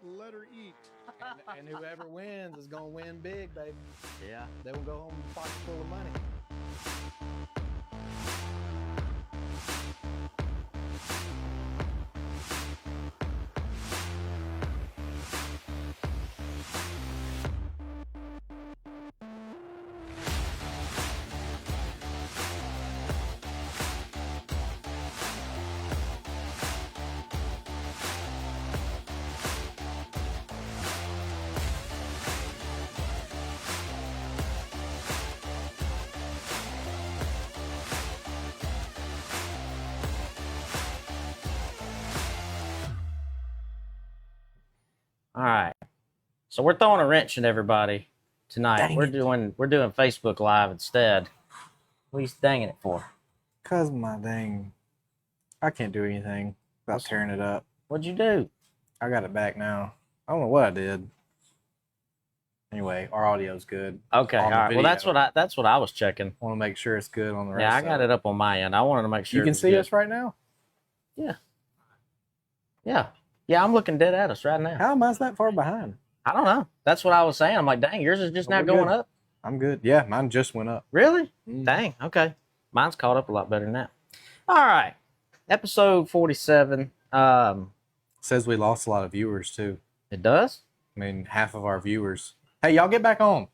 let her eat. And whoever wins is gonna win big, baby. Yeah. They will go home with a pocket full of money. All right. So we're throwing a wrench in everybody tonight. Dang we're it. doing Facebook Live instead. What are you danging it for? Cause my dang, I can't do anything about tearing it up. What'd you do? I got it back now. I don't know what I did. Anyway, our audio's good. Okay. All On the right. Well, video. that's what I was checking. Want to make sure it's good on the rest. Yeah, I got it up on my end. I wanted to make sure You can see us right now. Yeah. Yeah, I'm looking dead at us right now. How am I that far behind? I don't know. That's what I was saying. I'm like, dang, yours is just now We're going good. up. I'm good. Yeah, mine just went up. Really? Mm. Dang. Okay. Mine's caught up a lot better than that. All right. Episode 47. Says we lost a lot of viewers too. It does? I mean, half of our viewers. Hey, y'all get back on.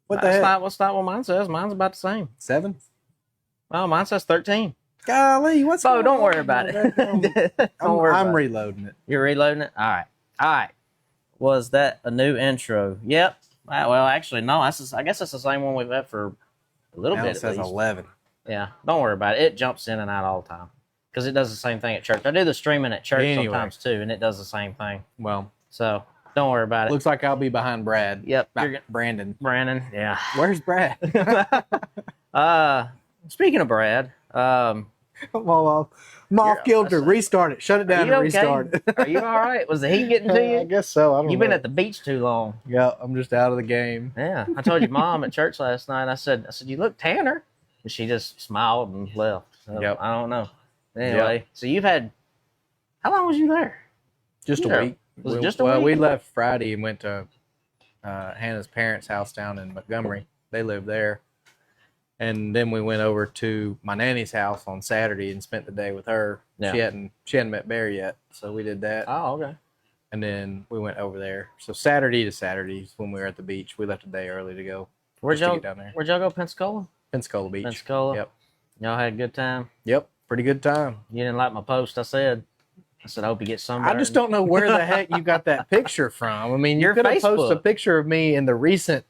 What the That's heck? That's not what mine says. Mine's about the same. 7? Oh, mine says 13. Golly, what's So going don't on? worry about it. Don't worry I'm about it. reloading it. You're reloading it? All right. Was that a new intro? Yep. Well, actually, no. I guess that's the same one we've had for a little Now bit it at says least. 11. Yeah. Don't worry about it. It jumps in and out all the time because it does the same thing at church. I do the streaming at church Anyway. sometimes too, and it does the same thing. Well, So don't worry about it. looks like I'll be behind Brad. Yep. Brandon. Brandon. Yeah. Where's Brad? Speaking of Brad, Moth kilter. Restart it. Shut it down you and okay? restart it. Are you all right? Was the heat getting to I you? guess so. I don't You've know. been at the beach too long. Yeah, I'm just out of the game. Yeah. I told your mom at church last night. I said, you look tanner, and she just smiled and left. So, Yep. I don't know. Anyway, So you've had. How long was you there? Just Yeah. a week. Was it just a Well, week? we left Friday and went to Hannah's parents' house down in Montgomery. They live there. And then we went over to my nanny's house on Saturday and spent the day with her. Yeah. She hadn't met Barry yet, so we did that. Oh, okay. And then we went over there. So Saturday to Saturday when we were at the beach. We left a day early to go. Where'd just to y'all get down there? Where'd y'all go? Pensacola. Pensacola Beach. Pensacola. Yep. Y'all had a good time. Yep. Pretty good time. You didn't like my post. I said, I hope you get sunburned. I just don't know where the heck you got that picture from. I mean, you Your could have posted a Facebook. picture of me in the recent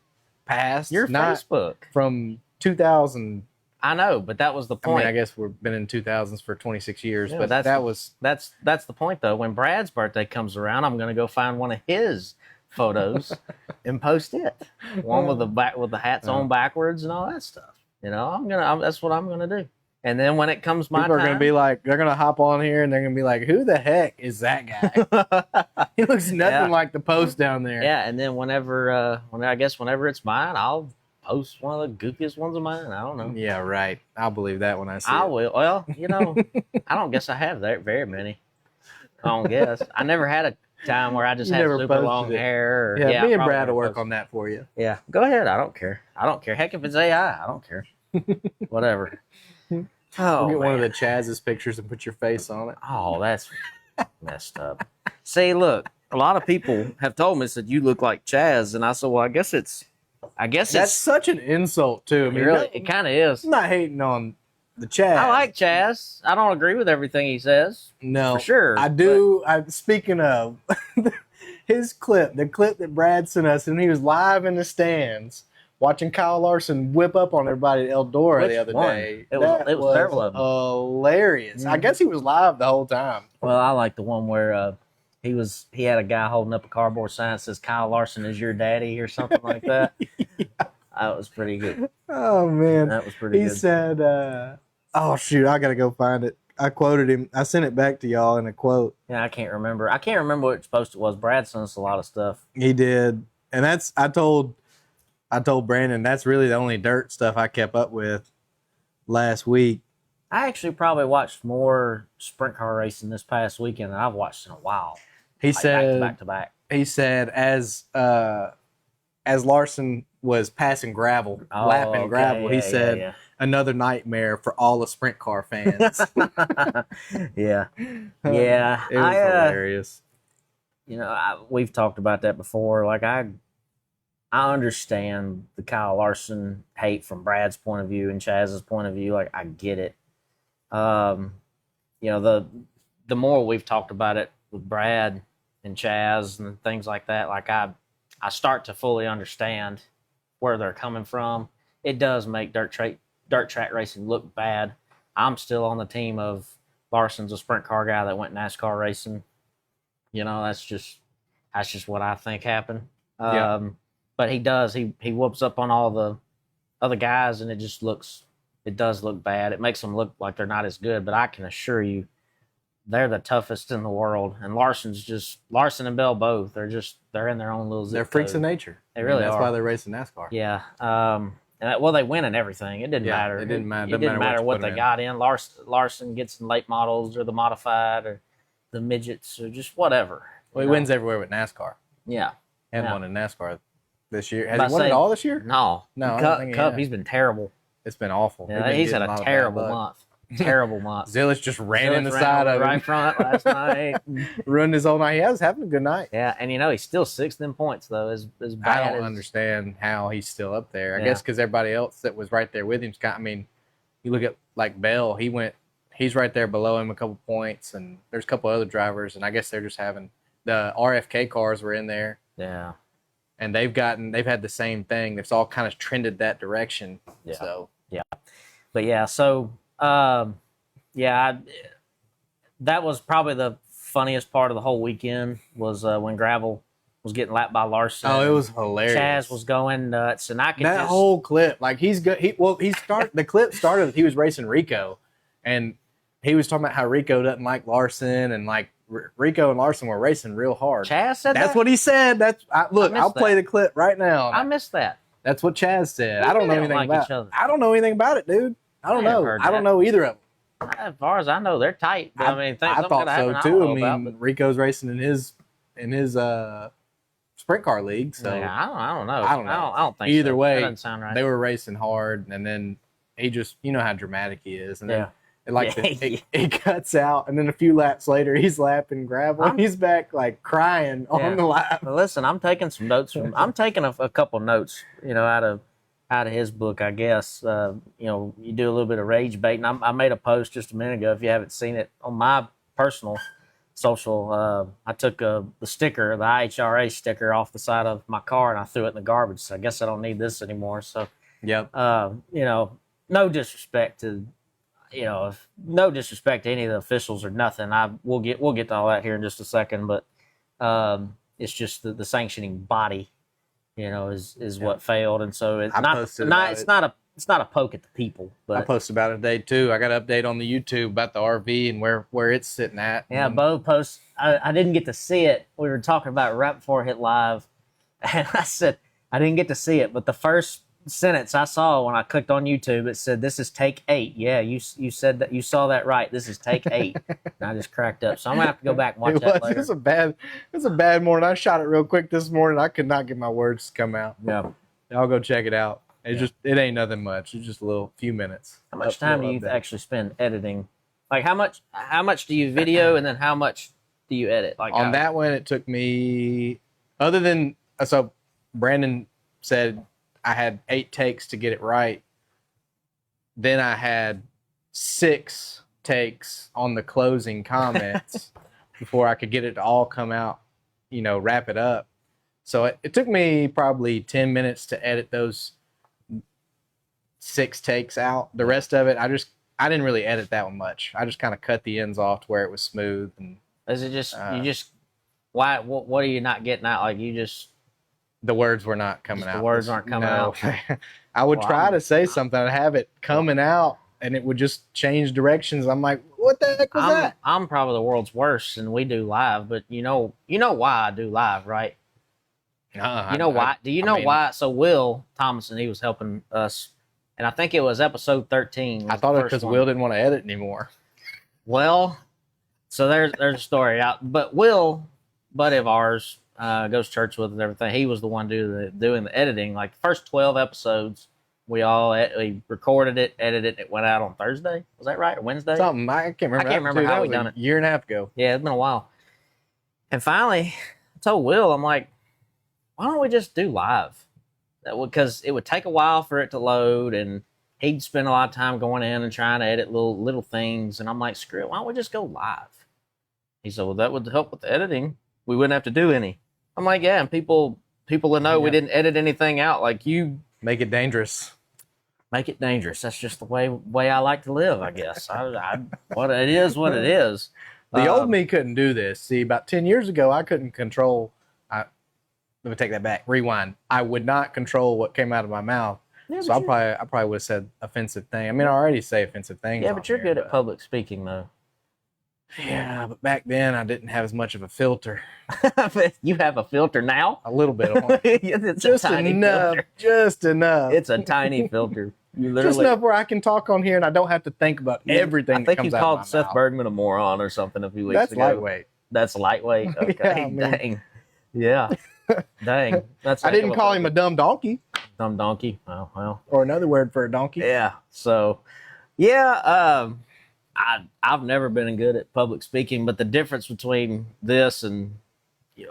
past. Your not Facebook. from 2000. I know, but that was the I point. mean, I guess we've been in 2000s for 26 years, Yeah, but that's- that was That's the point, though. When Brad's birthday comes around, I'm gonna go find one of his photos and post it. One with the hats on backwards and all that stuff. You know, that's what I'm gonna do. And then when it comes my people are time, going to be like, they're going to hop on here and they're going to be like, who the heck is that guy? He looks nothing Yeah. like the post down there. yeah. And then whenever it's mine, I'll post one of the goofiest ones of mine. I don't know. Yeah, right. I'll believe that when I see I it. will. Well, I don't guess I have very many. I don't guess. I never had a time where I just You had never super posted long it. hair. Or, Yeah, me and probably Brad will never work posted. on that for you. Yeah, go ahead. I don't care. Heck, if it's AI, I don't care. Whatever. Oh, We'll get one of man. the Chaz's pictures and put your face on it. Oh, that's messed up. See, look, a lot of people have told me said you look like Chaz, and I said, well, I guess it's That's such an insult, too. I mean, really, it kind of is. I'm not hating on the Chaz. I like Chaz. I don't agree with everything he says. No, for sure, I do. Speaking of his clip, the clip that Brad sent us, and he was live in the stands watching Kyle Larson whip up on everybody at Eldora Which the other one? day. It was terrible of him. Hilarious. I Mhm. guess he was live the whole time. Well, I like the one where he had a guy holding up a cardboard sign that says Kyle Larson is your daddy or something like that. That was pretty good. Oh man, That was pretty he good. said, "Oh shoot, I gotta go find it." I quoted him. I sent it back to y'all in a quote. Yeah, I can't remember. I can't remember which post it was. Brad sent us a lot of stuff. He did, and I told Brandon that's really the only dirt stuff I kept up with last week. I actually probably watched more sprint car racing this past weekend than I've watched in a while. He like, said back to back. He said as Larson was passing gravel, lapping gravel, he said another nightmare for all the sprint car fans. Yeah. Yeah. It was hilarious. You know, we've talked about that before. Like I understand the Kyle Larson hate from Brad's point of view and Chaz's point of view. Like I get it. You know, the more we've talked about it with Brad and Chaz and things like that, like I start to fully understand where they're coming from. It does make dirt track racing look bad. I'm still on the team of Larson's a sprint car guy that went NASCAR racing. You know, that's just what I think happened. But he whoops up on all the other guys, and it does look bad. It makes them look like they're not as good, but I can assure you they're the toughest in the world. And Larson and Bell both. They're in their own little zip They're freaks code. of nature. They really That's are. why they're racing NASCAR. Yeah. Well, they win in everything. It didn't matter. It didn't matter. It didn't matter what they got in. Larson gets in late models or the modified or the midgets or just whatever. Well, he wins everywhere with NASCAR. Yeah. Hadn't won in NASCAR this year. Has he won it all this year? No. No. Cup, he's been terrible. It's been awful. Yeah, he's had a terrible month. Terrible month. Zillich just ran in the side of him. Right front last night. Ruined his whole night. He was having a good night. Yeah, and you know, he's still sixth in points, though. As bad I don't understand how he's still up there. I guess because everybody else that was right there with him, I mean, you look at like Bell, he's right there below him a couple points, and there's a couple other drivers, and I guess they're just having the RFK cars were in there. Yeah. And they've had the same thing. It's all kind of trended that direction. Yeah. So But yeah, so that was probably the funniest part of the whole weekend was when Gravel was getting lapped by Larson. Oh, it was hilarious. Chaz was going nuts, and I could whole clip, like the clip started. He was racing Rico, and he was talking about how Rico doesn't like Larson, and like Rico and Larson were racing real hard. Chaz said that's what he said. I'll play the clip right now. I missed that. That's what Chaz said. I don't know anything about it. I don't know anything about it, dude. I don't know. I don't know either of them. As far as I know, they're tight. But, I thought so too. I mean, Rico's racing in his sprint car league. So I don't know. I don't know. I don't think either so. way. That doesn't sound right. They were racing hard, and then he just, you know how dramatic he is, and then he cuts out, and then a few laps later, he's lapping gravel. He's back like crying on the lap. Well, listen, I'm taking some notes I'm taking a couple notes, you know, out of his book, I guess. You know, you do a little bit of rage bait, and I made a post just a minute ago. If you haven't seen it on my personal social, I took the sticker, the IHRA sticker, off the side of my car, and I threw it in the garbage. So I guess I don't need this anymore. So, yep. You know, no disrespect to any of the officials or nothing. We'll get to all that here in just a second, but it's just the sanctioning body, you know, is what failed, and so it's not a poke at the people. But I posted about it today too. I got an update on the YouTube about the RV and where it's sitting at. Yeah, Bo posts. I didn't get to see it. We were talking about it right before it hit live, and I said I didn't get to see it, but the first sentence I saw when I clicked on YouTube, it said, "This is take 8." Yeah, you said that. You saw that right. This is take 8. And I just cracked up. So I'm gonna have to go back and watch that later. It was a bad morning. I shot it real quick this morning. I could not get my words to come out. Yeah, I'll go check it out. It ain't nothing much. It's just a few minutes. How much time do you actually spend editing? Like how much do you video, and then how much do you edit? Like on that one, it took me, other than so Brandon said I had 8 takes to get it right. Then I had 6 takes on the closing comments before I could get it to all come out, you know, wrap it up. So it took me probably 10 minutes to edit those 6 takes out. The rest of it, I didn't really edit that one much. I just kind of cut the ends off to where it was smooth. And is it just why? What are you not getting out? Like you just. The words were not coming out. The words aren't coming out. I would try to say something. I'd have it coming out, and it would just change directions. I'm like, what the heck was that? I'm probably the world's worst, and we do live. But you know why I do live, right? You know why? Do you know why? So Will Thomason, he was helping us, and I think it was episode 13. I thought it because Will didn't want to edit anymore. Well, so there's a story out, but Will buddy of ours goes to church with us and everything. He was the one doing the editing. Like the first 12 episodes, we recorded it, edited it. It went out on Thursday. Was that right? Or Wednesday? Something. I can't remember. I can't remember how we done it. Year and a half ago. Yeah, it's been a while. And finally, I told Will, I'm like, why don't we just do live? Because it would take a while for it to load, and he'd spend a lot of time going in and trying to edit little things. And I'm like, screw it, why don't we just go live? He said, well, that would help with the editing. We wouldn't have to do any. I'm like, yeah, and people will know we didn't edit anything out. Like, you make it dangerous. Make it dangerous. That's just the way I like to live, I guess. What it is, what it is. The old me couldn't do this. See, about 10 years ago, I couldn't control. Let me take that back. Rewind. I would not control what came out of my mouth. Yeah, so I probably would have said offensive thing. I mean, I already say offensive things. Yeah, but you're good at public speaking, though. Yeah, but back then I didn't have as much of a filter. You have a filter now? A little bit. It's just enough. Filter. Just enough. It's a tiny filter. Just enough where I can talk on here and I don't have to think about everything that comes out of my mouth. I think you called Seth Bergman a moron or something a few weeks ago. That's lightweight. That's lightweight? Okay, yeah, I mean, dang. Yeah. Dang. I didn't call him a dumb donkey. Dumb donkey? Oh, well. Or another word for a donkey. Yeah. So, yeah, I've never been good at public speaking, but the difference between this and,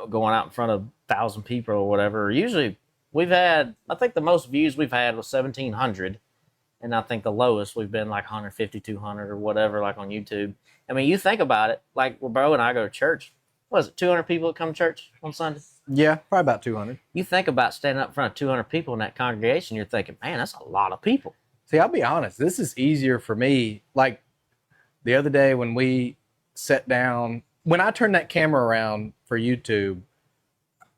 going out in front of 1,000 people or whatever, usually I think the most views we've had was 1,700. And I think the lowest we've been like 150, 200 or whatever, like on YouTube. I mean, you think about it, like bro and I go to church. What is it, 200 people that come to church on Sunday? Yeah, probably about 200. You think about standing up in front of 200 people in that congregation, you're thinking, man, that's a lot of people. See, I'll be honest, this is easier for me. Like the other day when we sat down, when I turned that camera around for YouTube,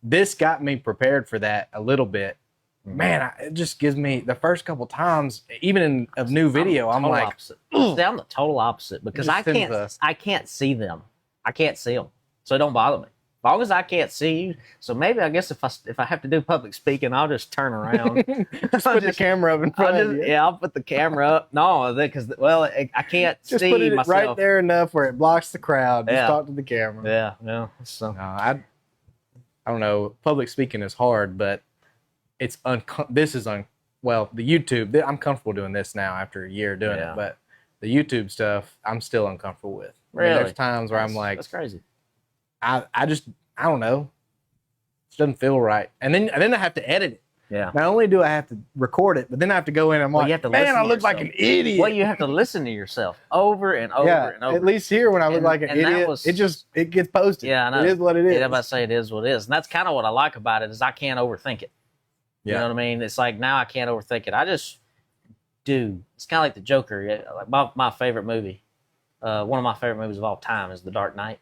this got me prepared for that a little bit. Man, it just gives me the first couple times, even in a new video, I'm like, opposite. See, I'm the total opposite because I can't see them. I can't see them, so it don't bother me. As long as I can't see you, so maybe I guess if I have to do public speaking, I'll just turn around. Just put the camera up in front of you. Yeah, I'll put the camera up. No, because I can't just see put it myself right there enough where it blocks the crowd. Just talk to the camera. Yeah. So no, I don't know. Public speaking is hard, but it's the YouTube. I'm comfortable doing this now after a year doing it, but the YouTube stuff I'm still uncomfortable with. Really? I mean, there's times where I'm like, that's crazy. I don't know. It doesn't feel right. And then I have to edit it. Yeah. Not only do I have to record it, but then I have to go in and I'm like, man, I look like an idiot. Well, you have to listen to yourself over and over and over. At least here when I look like an idiot, it gets posted. Yeah, I know. It is what it is. Yeah, I'm about to say it is what it is. And that's kind of what I like about it is I can't overthink it. You know what I mean? It's like now I can't overthink it. I just do. It's kind of like the Joker. Like my favorite movie, one of my favorite movies of all time is The Dark Knight.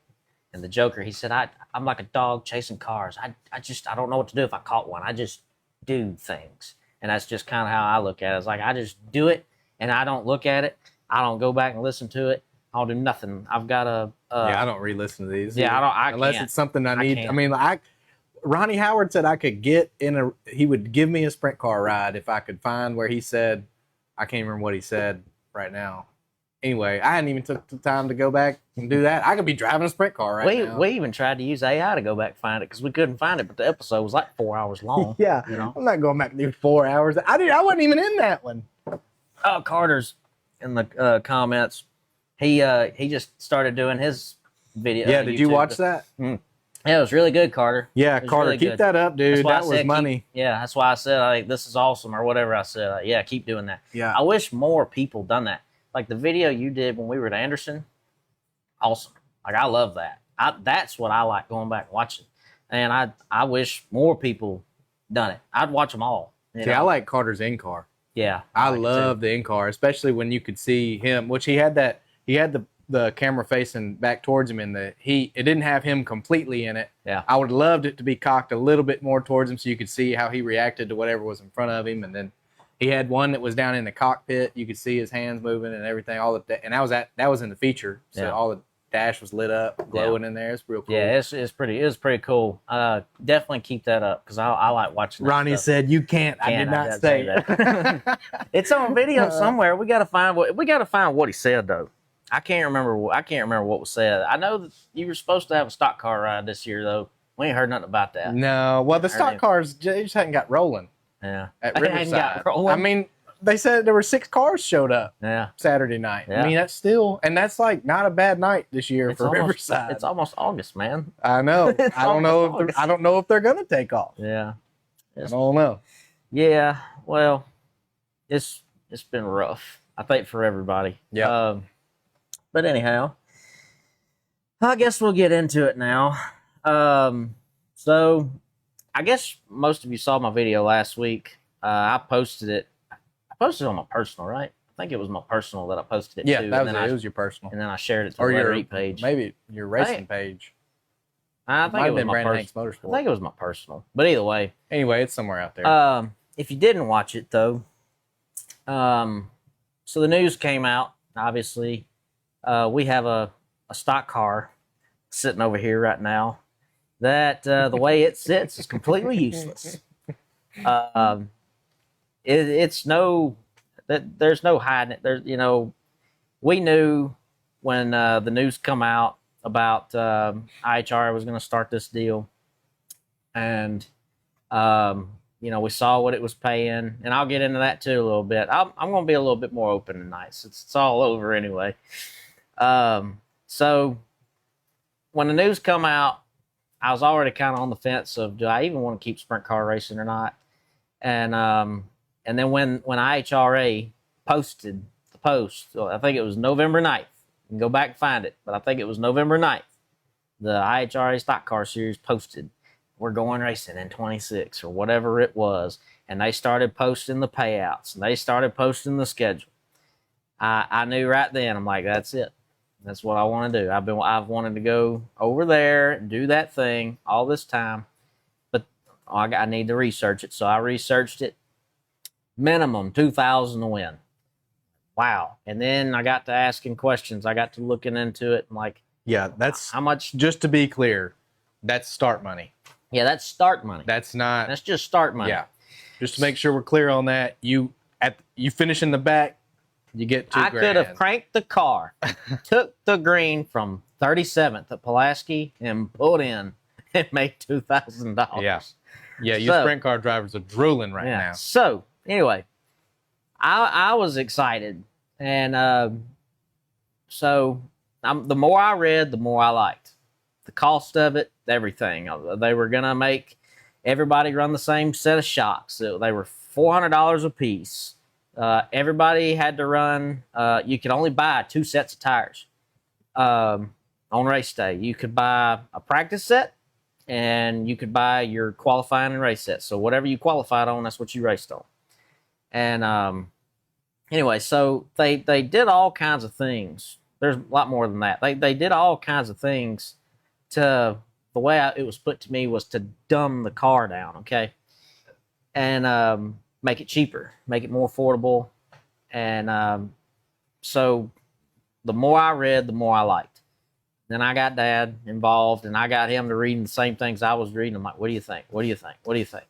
And the Joker, he said, I'm like a dog chasing cars. I don't know what to do if I caught one. I just do things. And that's just kind of how I look at it. It's like I just do it, and I don't look at it. I don't go back and listen to it. I'll do nothing. I've got a... I don't re-listen to these. Yeah, I unless can't. It's something I need. I mean, Ronnie Howard said I could he would give me a sprint car ride if I could find where he said, I can't remember what he said right now. Anyway, I hadn't even took the time to go back and do that. I could be driving a sprint car now. We even tried to use AI to go back and find it because we couldn't find it, but the episode was like 4 hours long. Yeah, I'm not going back to do 4 hours. I wasn't even in that one. Oh, Carter's in the comments. He just started doing his video. Yeah, did you watch that? Yeah, it was really good, Carter. Yeah, Carter, really keep that up, dude. That was money. That's why I said this is awesome or whatever I said. Yeah, keep doing that. Yeah, I wish more people done that. Like the video you did when we were at Anderson, awesome. Like I love that. That's what I like going back and watching. And I wish more people done it. I'd watch them all. See, I like Carter's in-car. Yeah. I love the in-car, especially when you could see him, which he had the camera facing back towards him it didn't have him completely in it. Yeah. I would have loved it to be cocked a little bit more towards him so you could see how he reacted to whatever was in front of him. And then he had one that was down in the cockpit. You could see his hands moving and everything. And that was in the feature. So all the dash was lit up, glowing in there. It's real cool. Yeah, it's pretty cool. Definitely keep that up because I like watching that Ronnie stuff. said you can't. I did not say that. It's on video somewhere. We gotta find what he said though. I can't remember. I can't remember what was said. I know that you were supposed to have a stock car ride this year, though. We ain't heard nothing about that. No, well, the Heard stock anything. cars just hadn't got rolling Yeah, at They hadn't Riverside. got rolling. I mean, they said there were 6 cars showed up yeah. Saturday night. Yeah. I mean, that's still, and that's like not a bad night this year for Riverside. It's almost August, man. I know. It's I don't know if almost I don't know if they're gonna take off. Yeah. I don't know. Yeah. Well, it's been rough. I think for everybody. Yeah. But anyhow, I guess we'll get into it now. So I guess most of you saw my video last week. I posted it. I posted it on my personal, right? I think it was my personal that I posted it Yeah, to. that was and it. then It was your personal. and then I shared it to Or the your Letter E page. Maybe your racing page. I Might think it have was been my Brandon Hanks personal. Motorsport. I think it was my personal. But either way, Anyway, it's somewhere out there. if you didn't watch it though, so the news came out. Obviously, we have a stock car sitting over here right now that the way it sits is completely useless. It's no that there's no hiding it. There's we knew when the news come out about IHRA was going to start this deal, and we saw what it was paying, and I'll get into that too a little bit. I'm going to be a little bit more open tonight since it's all over anyway. So when the news come out, I was already kind of on the fence of do I even want to keep sprint car racing or not, and then when IHRA posted the post, I think it was November 9th. You can go back and find it, but I think it was November 9th. The IHRA Stock Car Series posted, we're going racing in 26 or whatever it was, and they started posting the payouts, and they started posting the schedule. I knew right then, I'm like, that's it. That's what I want to do. I've wanted to go over there and do that thing all this time, but I need to research it. So I researched it. Minimum 2,000 to win. Wow. And then I got to asking questions. I got to looking into it and like, yeah, that's how much? just to be clear, that's start money. Yeah, that's start money. That's not. That's just start money. Yeah, just to make sure we're clear on that. You finish in the back, you get $2,000. I could have cranked the car, took the green from 37th at Pulaski and pulled in and made $2,000. Yeah. You sprint car drivers are drooling right now. So anyway, I was excited, and so the more I read, the more I liked the cost of it, everything. They were gonna make everybody run the same set of shocks. They were $400 a piece. Everybody had to run. You could only buy 2 sets of tires on race day. You could buy a practice set, and you could buy your qualifying and race set. So whatever you qualified on, that's what you raced on. And anyway, so they did all kinds of things. There's a lot more than that. They did all kinds of things to the way it was put to me was to dumb the car down, okay, and make it cheaper, make it more affordable. And so the more I read, the more I liked. Then I got Dad involved, and I got him to reading the same things I was reading. I'm like, what do you think? What do you think? What do you think?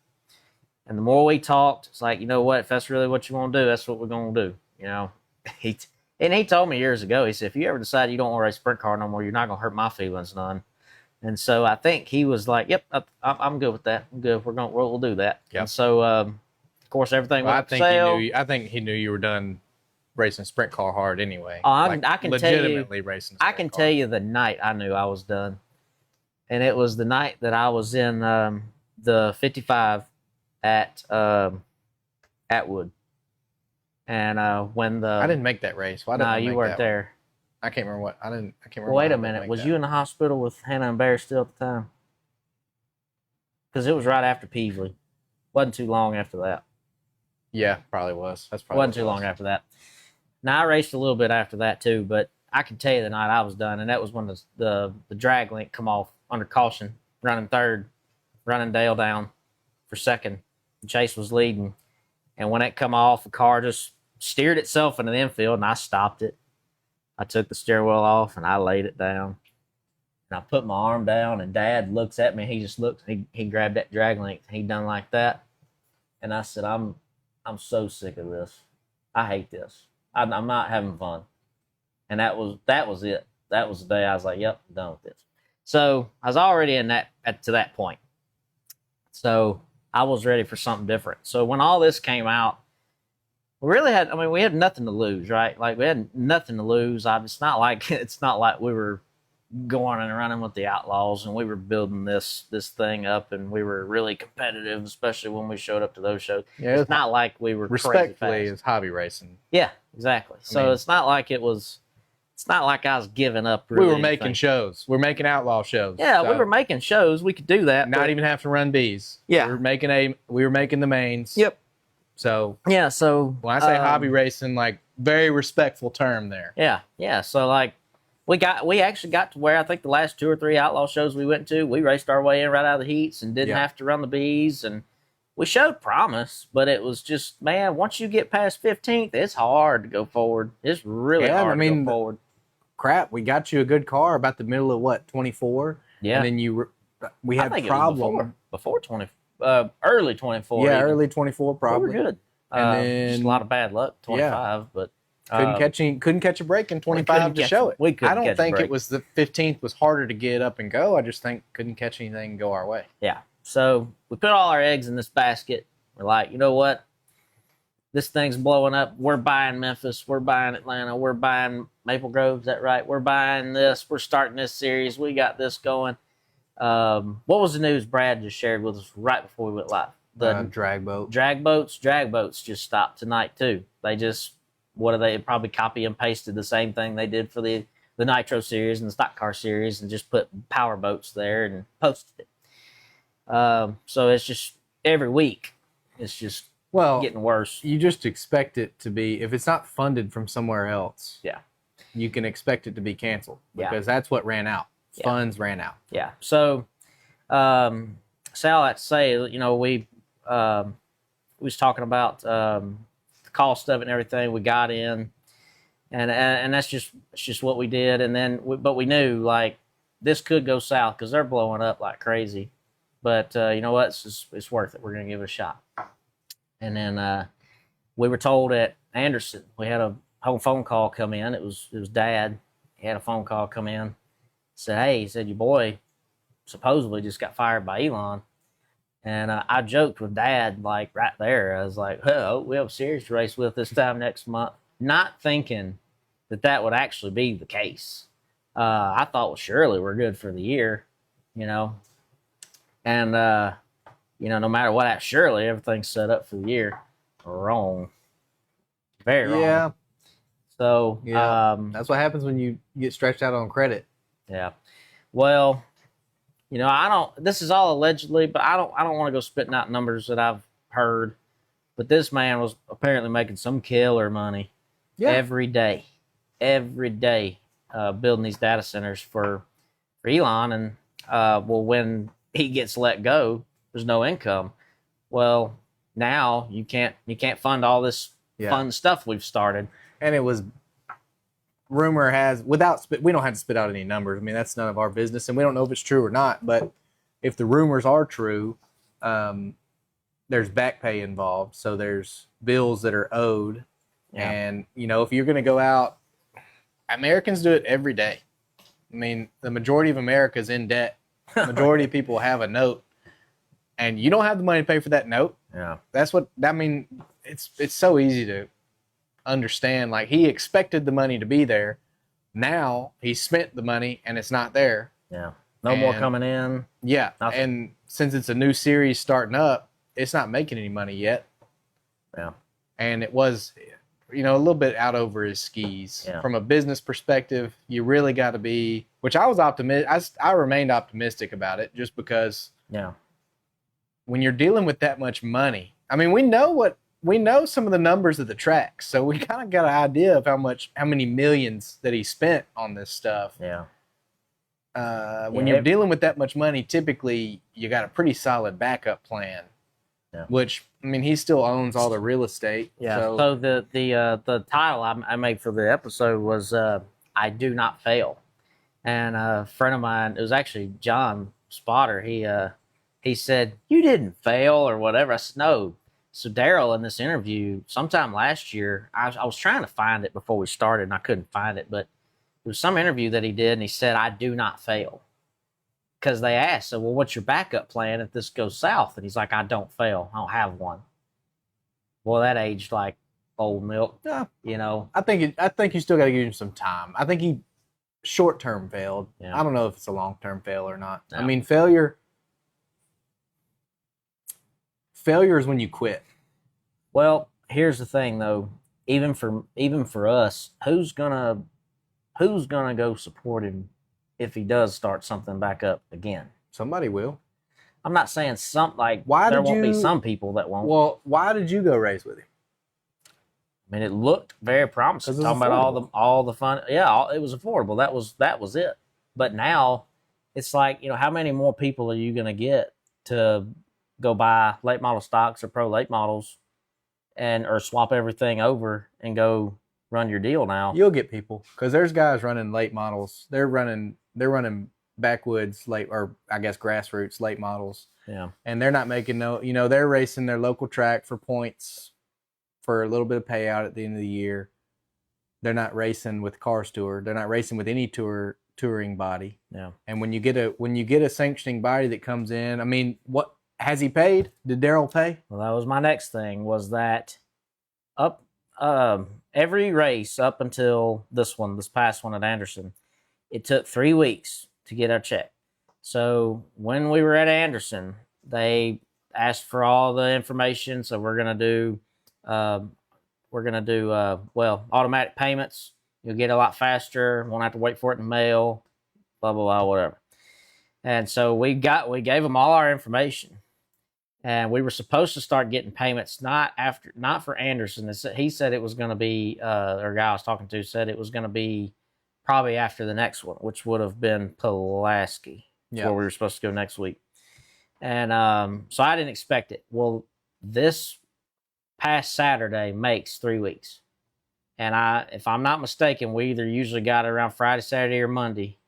And the more we talked, it's like, you know what? If that's really what you want to do, that's what we're going to do. He told me years ago, he said, if you ever decide you don't want to race sprint car no more, you're not going to hurt my feelings none. And so I think he was like, yep, I'm good with that. I'm good. We'll do that. Yep. And so, of course, everything went up for sale. I think he knew you were done racing sprint car hard anyway. Oh, I can legitimately racing. I can tell you the night I knew I was done, and it was the night that I was in the 55 at Atwood, and when I didn't make that race. Why didn't I make you weren't that there. One? I can't remember what I can't remember. Well, wait a minute. Was you in the hospital with Hannah and Bear still at the time? Because it was right after Peasley. Wasn't too long after that. Yeah, probably was. That's probably wasn't too long after that. Now I raced a little bit after that too, but I can tell you the night I was done, and that was when the drag link come off under caution, running third, running Dale down for second. Chase was leading, and when it come off, the car just steered itself into the infield, and I stopped it. I took the steering wheel off, and I laid it down, and I put my arm down, and Dad looks at me. He just looks. He grabbed that drag link. He done like that, and I said, "I'm so sick of this. I hate this. I'm not having fun." and that was it. That was the day I was like, "Yep, I'm done with this." So I was already to that point. So I was ready for something different. So when all this came out, we had nothing to lose, right? Like we had nothing to lose. It's not like we were going and running with the Outlaws and we were building this thing up and we were really competitive, especially when we showed up to those shows. Yeah, it's not like we were respectfully crazy fast. It's hobby racing. Yeah, exactly. So it's not like I was giving up. Really we were making shows. We're making outlaw shows. Yeah, so we were making shows. We could do that. Not even have to run Bs. Yeah, we were making the mains. Yep. So yeah. So when I say hobby racing, like very respectful term there. Yeah, yeah. So like we actually got to where I think the last 2 or 3 outlaw shows we went to, we raced our way in right out of the heats and didn't have to run the Bs, and we showed promise, but it was just, man, once you get past 15th, it's hard to go forward. It's really hard to go forward. Crap, we got you a good car about the middle of 24? Yeah. And then we had a problem. Before 20, early 24. Yeah, even. Early 24 probably. We were good. And then just a lot of bad luck, 25, but couldn't catch a break in 25 to show it. I don't think it was the 15th was harder to get up and go. I just think couldn't catch anything and go our way. Yeah. So we put all our eggs in this basket. We're like, you know what? This thing's blowing up. We're buying Memphis. We're buying Atlanta. We're buying Maple Grove. Is that right? We're buying this. We're starting this series. We got this going. What was the news Brad just shared with us right before we went live? The drag boat. Drag boats just stopped tonight too. They just probably copy and pasted the same thing they did for the Nitro series and the stock car series and just put power boats there and posted it. So it's just every week it's just getting worse. You just expect it to be, if it's not funded from somewhere else, you can expect it to be canceled because that's what ran out. Funds ran out. Yeah. So say all that to say, you know, we was talking about the cost of it and everything. We got in, and that's just what we did. And then, but we knew like this could go south because they're blowing up like crazy. But you know what? It's worth it. We're gonna give it a shot. And then we were told at Anderson, we had a whole phone call come in. It was Dad. He had a phone call come in. Said, hey, he said, your boy supposedly just got fired by Elon. And I joked with Dad, like right there. I was like, oh, we have a series to race with this time next month. Not thinking that would actually be the case. I thought, well, surely we're good for the year, you know. And, you know, no matter what, surely everything's set up for the year. Wrong. Very wrong. Yeah. So, that's what happens when you get stretched out on credit. Yeah. Well, you know, this is all allegedly, but I don't want to go spitting out numbers that I've heard. But this man was apparently making some killer money every day, building these data centers for Elon. And, well, when he gets let go, there's no income. Well, now you can't fund all this fun stuff we've started. And it was, rumor has, we don't have to spit out any numbers. I mean, that's none of our business, and we don't know if it's true or not. But if the rumors are true, there's back pay involved. So there's bills that are owed. Yeah. And, you know, if you're going to go out, Americans do it every day. I mean, the majority of America is in debt. The majority of people have a note. And you don't have the money to pay for that note. Yeah. It's so easy to understand. Like, he expected the money to be there. Now he spent the money and it's not there. Yeah. No more coming in. Yeah. Nothing. And since it's a new series starting up, it's not making any money yet. Yeah. And it was, you know, a little bit out over his skis. Yeah. From a business perspective, you really got to be, which I was optimistic. I remained optimistic about it just because when you're dealing with that much money, I mean, we know some of the numbers of the tracks, so we kind of got an idea of how many millions that he spent on this stuff. Yeah. When you're dealing with that much money, typically you got a pretty solid backup plan. Yeah. Which, I mean, he still owns all the real estate. Yeah. So the title I made for the episode was "I Do Not Fail," and a friend of mine, it was actually John Spotter. He said, "You didn't fail" or whatever. I said, "No." So Daryl, in this interview, sometime last year, I was trying to find it before we started, and I couldn't find it. But was some interview that he did, and he said, "I do not fail." Because they asked, "So, well, what's your backup plan if this goes south?" And he's like, "I don't fail. I don't have one." Well, that aged like old milk. Yeah. You know. I think you still got to give him some time. I think he short term failed. Yeah. I don't know if it's a long term fail or not. No. I mean, failure is when you quit. Well, here's the thing, though. Even for us, who's gonna go support him if he does start something back up again? Somebody will. I'm not saying there won't be some people that won't. Well, why did you go race with him? I mean, it looked very promising. Talking about all the fun. Yeah, it was affordable. That was it. But now, it's like, how many more people are you going to get to go buy late model stocks or pro late models, or swap everything over and go run your deal now? You'll get people, because there's guys running late models. They're running backwoods late, or I guess grassroots late models. Yeah, and they're not making they're racing their local track for points, for a little bit of payout at the end of the year. They're not racing with Cars Tour. They're not racing with any touring body. Yeah. And when you get a sanctioning body that comes in, I mean, what has he paid? Did Daryl pay? Well, that was my next thing. Was that every race up until this past one at Anderson, it took 3 weeks to get our check. So when we were at Anderson, they asked for all the information. So we're gonna do automatic payments. You'll get a lot faster. Won't have to wait for it in the mail. Blah blah blah, whatever. And so we gave them all our information, and we were supposed to start getting payments not for Anderson. He said it was going to be our guy I was talking to said it was going to be probably after the next one, which would have been Pulaski, where we were supposed to go next week. And so I didn't expect it. Well, this past Saturday makes 3 weeks. And if I'm not mistaken, we either usually got it around Friday, Saturday, or Monday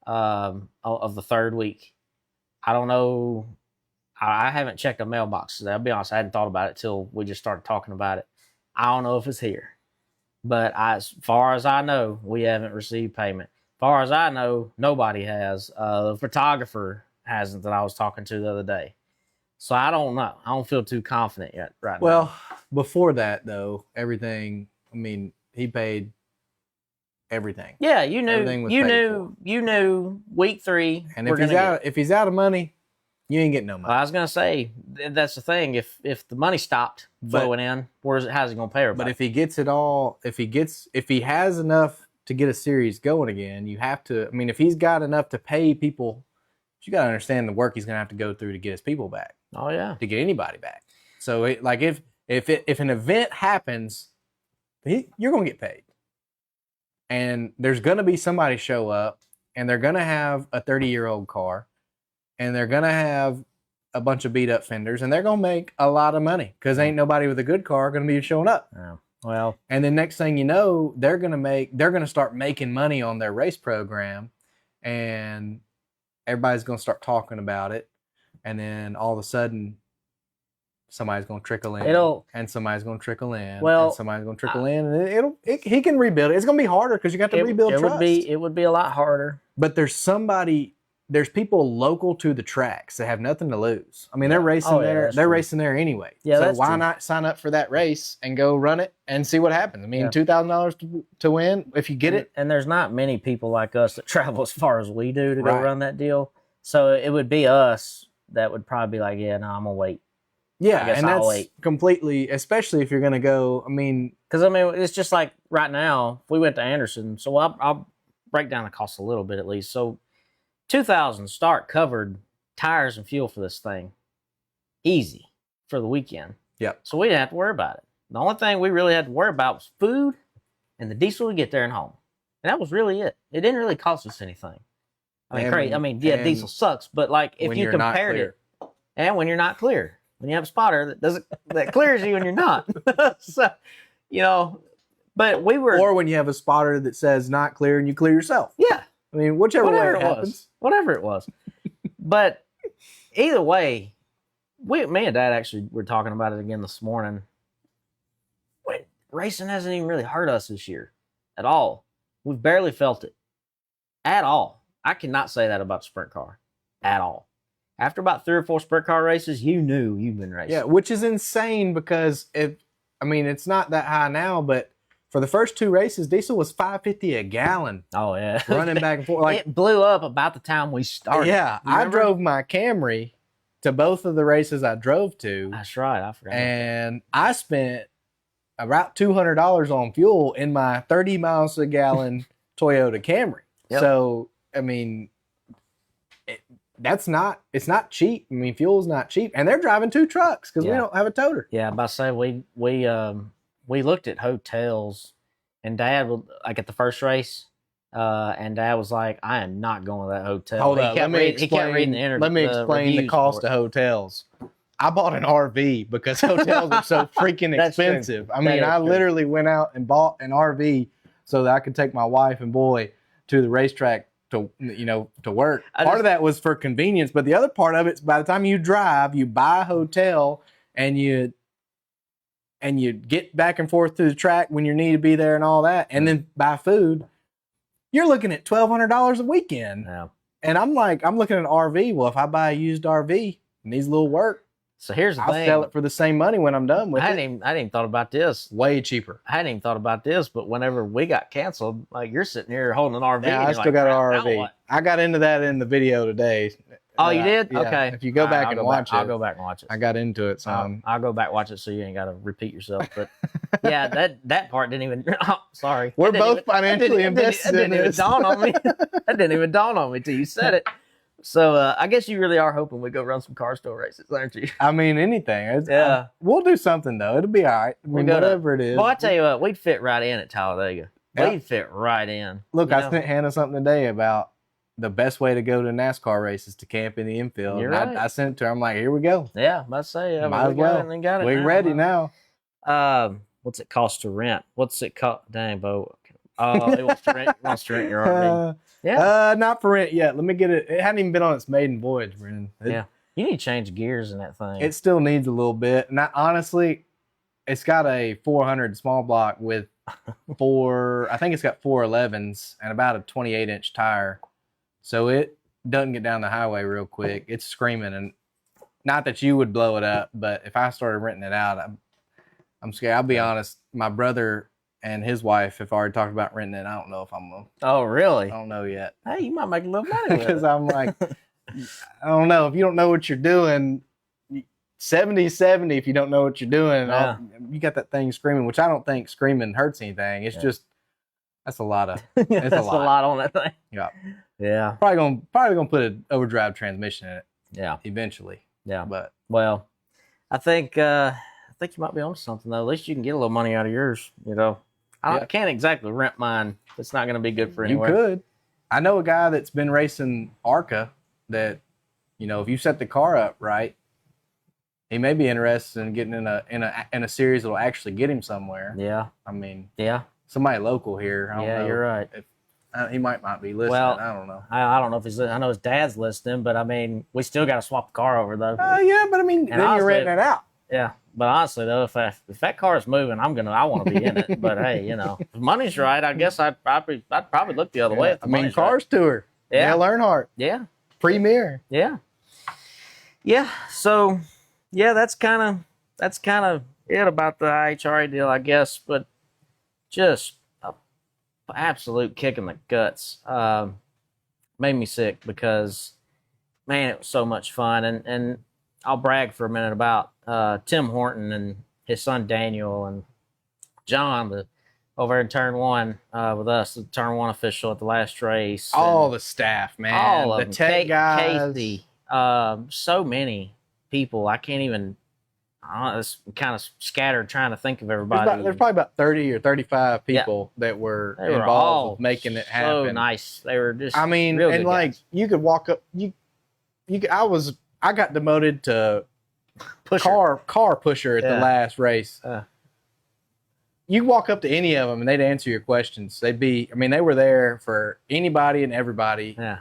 of the third week. I don't know. I haven't checked the mailbox today. I'll be honest, I hadn't thought about it till we just started talking about it. I don't know if it's here. But as far as I know, we haven't received payment. As far as I know, nobody has. The photographer hasn't that I was talking to the other day. So I don't know. I don't feel too confident yet right now. Well, before that, though, everything, I mean, he paid everything. Yeah, you knew week 3. And if he's out of money, you ain't getting no money. Well, I was gonna say that's the thing. If the money stopped flowing in, how's he gonna pay everybody? But if he gets it all, if he has enough to get a series going again, you have to. I mean, if he's got enough to pay people, you got to understand the work he's gonna have to go through to get his people back. Oh yeah, to get anybody back. So if an event happens, you're gonna get paid, and there's gonna be somebody show up, and they're gonna have a 30-year-old car. And they're going to have a bunch of beat up fenders, and they're going to make a lot of money because ain't nobody with a good car going to be showing up. Yeah. Well, and then next thing you know, they're going to start making money on their race program, and everybody's going to start talking about it. And then all of a sudden, somebody's going to trickle in, and somebody's going to trickle in, and somebody's going to trickle in, and he can rebuild it. It's going to be harder because you got to rebuild trust. It would be a lot harder. But there's people local to the tracks that have nothing to lose. I mean, they're racing there. They're racing there anyway. Yeah, so why not sign up for that race and go run it and see what happens? I mean, $2,000 to win if you get it. And there's not many people like us that travel as far as we do to go run that deal. So it would be us that would probably be like, yeah, no, I'm gonna wait. Yeah, and that's completely, especially if you're gonna go. I mean, because it's just like right now, if we went to Anderson. So I'll break down the cost a little bit at least. So $2,000 start covered tires and fuel for this thing. Easy for the weekend. Yep. So we didn't have to worry about it. The only thing we really had to worry about was food and the diesel to get there and home. And that was really it. It didn't really cost us anything. Diesel sucks, but like if you compared it, and when you're not clear, when you have a spotter that clears you and you're not. So, but we were. Or when you have a spotter that says not clear and you clear yourself. Yeah. I mean, whichever way it happens. Whatever it was. But either way, me and Dad actually were talking about it again this morning. Racing hasn't even really hurt us this year at all. We've barely felt it at all. I cannot say that about sprint car at all. After about 3 or 4 sprint car races, you knew you've been racing. Yeah, which is insane because it's not that high now, but for the first 2 races, diesel was $5.50 a gallon. Oh yeah, running back and forth. Like, it blew up about the time we started. Yeah, I drove my Camry to both of the races I drove to. That's right, I forgot. And I spent about $200 on fuel in my 30 miles a gallon Toyota Camry. Yep. So I mean, it's not cheap. I mean, fuel's not cheap, and they're driving 2 trucks because we don't have a toter. Yeah, I'm about to say we looked at hotels, and Dad would, like, at the first race, and Dad was like, "I am not going to that hotel." Hold up, he kept reading the interview. Let me explain the cost of hotels. I bought an RV because hotels are so freaking expensive. True. I mean, I literally went out and bought an RV so that I could take my wife and boy to the racetrack to work. Part of that was for convenience, but the other part of it's by the time you drive, you buy a hotel and you get back and forth to the track when you need to be there and all that, and then buy food. You're looking at $1,200 a weekend. Yeah. And I'm looking at an RV. Well, if I buy a used RV, it needs a little work. So here's the thing. I'll sell it for the same money when I'm done with it. I hadn't even thought about this. Way cheaper. I hadn't even thought about this, but whenever we got canceled, like, you're sitting here holding an RV. Yeah, I still got an RV. I got into that in the video today. Oh, you did? Yeah. Okay. If you go back and watch it. I'll go back and watch it. I got into it, so I'll go back and watch it so you ain't got to repeat yourself. But yeah, that part didn't even. Oh, sorry. We're both financially invested in this. That didn't even dawn on me. That didn't even dawn on me till you said it. So I guess you really are hoping we go run some car store races, aren't you? I mean, anything. Yeah. We'll do something, though. It'll be all right. I mean, whatever it is. Well, I tell you what, we'd fit right in at Talladega. Yep. We'd fit right in. Look, I sent Hannah something today about the best way to go to NASCAR races to camp in the infield. You're right. I sent it to her. I'm like, here we go. Yeah, I say. Might as well. We're ready now. What's it cost to rent? What's it cost? Dang, Bo. Oh, he wants to rent your RV. Yeah. Not for rent yet. Let me get it. It hadn't even been on its maiden voyage, Brennan. Yeah. You need to change gears in that thing. It still needs a little bit. And honestly, it's got a 400 small block with I think it's got 4 11s and about a 28-inch tire. So it doesn't get down the highway real quick. It's screaming. And not that you would blow it up, but if I started renting it out, I'm scared. I'll be honest. My brother and his wife have already talked about renting it. I don't know if I'm going to. Oh, really? I don't know yet. Hey, you might make a little money with it. Because I'm like, I don't know. If you don't know what you're doing, 70 if you don't know what you're doing. Yeah. You got that thing screaming, which I don't think screaming hurts anything. It's just, that's a lot of, it's that's a lot on that thing. Yeah. Yeah. Probably gonna put an overdrive transmission in it. Yeah. Eventually. Yeah. But well, I think you might be onto something though. At least you can get a little money out of yours. I can't exactly rent mine. It's not going to be good for anywhere. You could. I know a guy that's been racing ARCA that, if you set the car up right, he may be interested in getting in a series that'll actually get him somewhere. Yeah. I mean. Yeah. Somebody local here. I don't know. You're right. He might not be listening. Well, I don't know. I don't know if he's listening. I know his dad's listening, but I mean, we still got to swap the car over though. Yeah, but I mean, then you're renting it out. Yeah, but honestly though, if that car is moving, I want to be in it. But hey, if money's right, I guess I'd probably look the other way. If the money's Cars right. Tour. Yeah, Dale Earnhardt. Yeah, Premier. Yeah, yeah. So yeah, that's kind of it about the IHRA deal, I guess. But just a absolute kick in the guts. Made me sick because man, it was so much fun and. I'll brag for a minute about Tim Horton and his son Daniel and John over in Turn 1 with us, the Turn 1 official at the last race. All the staff, man. All of the them. tech guys. Casey, so many people. I can't even, it's kind of scattered trying to think of everybody. There's probably about 30 or 35 people that were involved with making it happen. So nice. They were just real and like guys. You could walk up, I got demoted to car pusher at the last race. You walk up to any of them and they'd answer your questions. They were there for anybody and everybody. Yeah.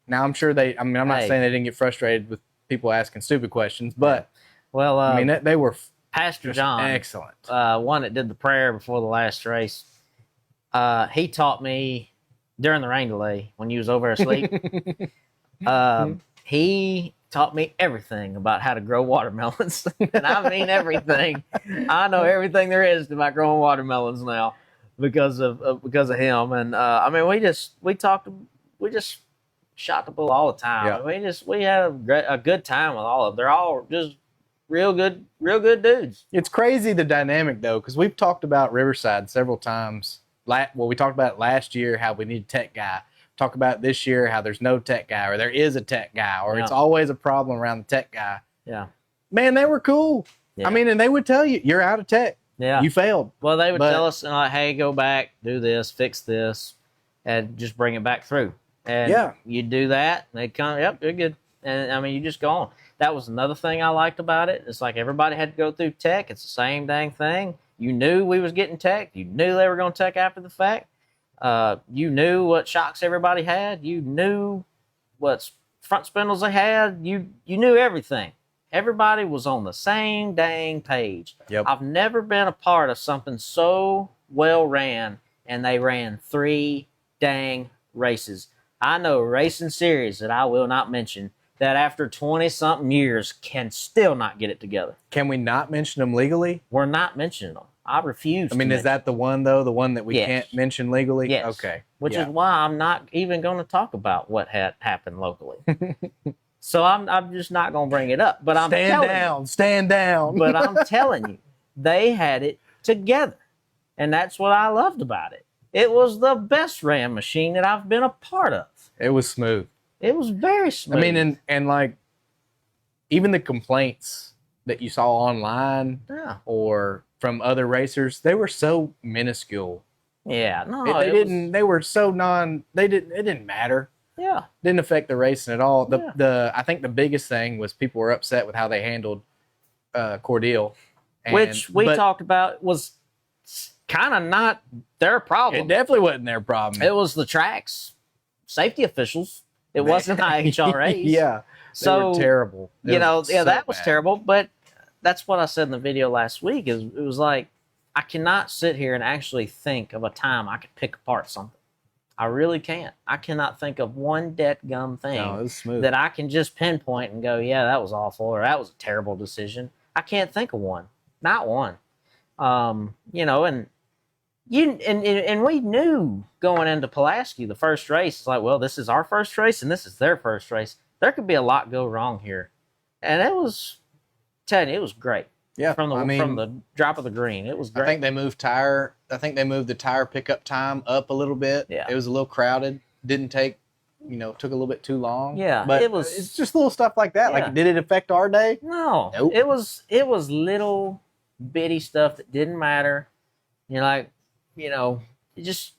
Now I'm sure I'm not saying they didn't get frustrated with people asking stupid questions, but they were Pastor John, excellent. One that did the prayer before the last race. He taught me during the rain delay when you was over asleep. He taught me everything about how to grow watermelons, and I mean everything. I know everything there is about growing watermelons now because of him. And I mean, we just shot the bull all the time. Yeah. We had a good time with all of them. They're all just real good dudes. It's crazy the dynamic though, because we've talked about Riverside several times. Well, we talked about it last year how we need a tech guy. Talk about this year how there's no tech guy, or there is a tech guy, or it's always a problem around the tech guy. Yeah. Man, they were cool. Yeah. I mean, and they would tell you, you're out of tech. Yeah. You failed. Well, they would tell us, like, hey, go back, do this, fix this, and just bring it back through. And you do that, and they come, yep, you're good. And, I mean, you just go on. That was another thing I liked about it. It's like everybody had to go through tech. It's the same dang thing. You knew we was getting tech. You knew they were going to tech after the fact. You knew what shocks everybody had. You knew what front spindles they had. You knew everything. Everybody was on the same dang page. Yep. I've never been a part of something so well ran, and they ran 3 dang races. I know racing series that I will not mention that after 20-something years can still not get it together. Can we not mention them legally? We're not mentioning them. I refuse. I mean, is that the one though? The one that we can't mention legally? Yes. Okay. Which is why I'm not even going to talk about what had happened locally. So I'm just not going to bring it up. But I'm stand down. But I'm telling you, they had it together, and that's what I loved about it. It was the best ram machine that I've been a part of. It was smooth. It was very smooth. I mean, and like even the complaints that you saw online or from other racers, they were so minuscule. Yeah, no, they were so it didn't matter. Yeah. Didn't affect the racing at all. I think the biggest thing was people were upset with how they handled Cordele. Which we talked about was kind of not their problem. It definitely wasn't their problem. It was the track's safety officials. It wasn't IHRA's. Yeah. They were terrible. That was terrible. But that's what I said in the video last week. It was like, I cannot sit here and actually think of a time I could pick apart something. I really can't. I cannot think of one dead-gum thing that I can just pinpoint and go, yeah, that was awful, or that was a terrible decision. I can't think of one. Not one. And we knew going into Pulaski, the first race, it's like, well, this is our first race and this is their first race. There could be a lot go wrong here. And it was great. Yeah. From the drop of the green. It was great. I think they moved the tire pickup time up a little bit. Yeah. It was a little crowded. Didn't take, took a little bit too long. Yeah. But it's just little stuff like that. Yeah. Like, did it affect our day? No. Nope. It was little bitty stuff that didn't matter. It just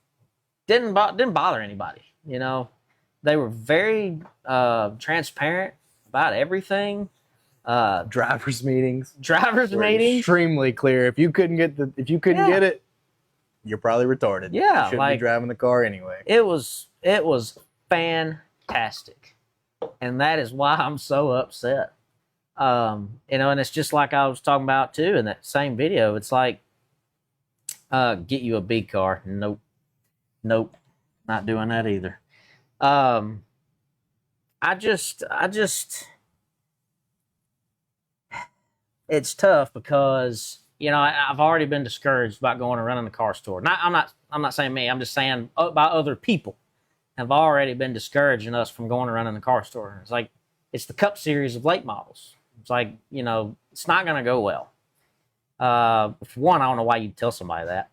didn't bother anybody. They were very transparent about everything. Drivers meetings extremely clear. If you couldn't get get it, you're probably retarded. Yeah, you shouldn't be driving the car anyway. It was fantastic, and that is why I'm so upset. And it's just like I was talking about too in that same video. It's like, get you a B car. Nope, not doing that either. I just. It's tough because I've already been discouraged about going and running the car store. I'm not saying me. I'm just saying about other people have already been discouraging us from going and running the car store. It's like it's the Cup Series of late models. It's like it's not going to go well. For one, I don't know why you'd tell somebody that.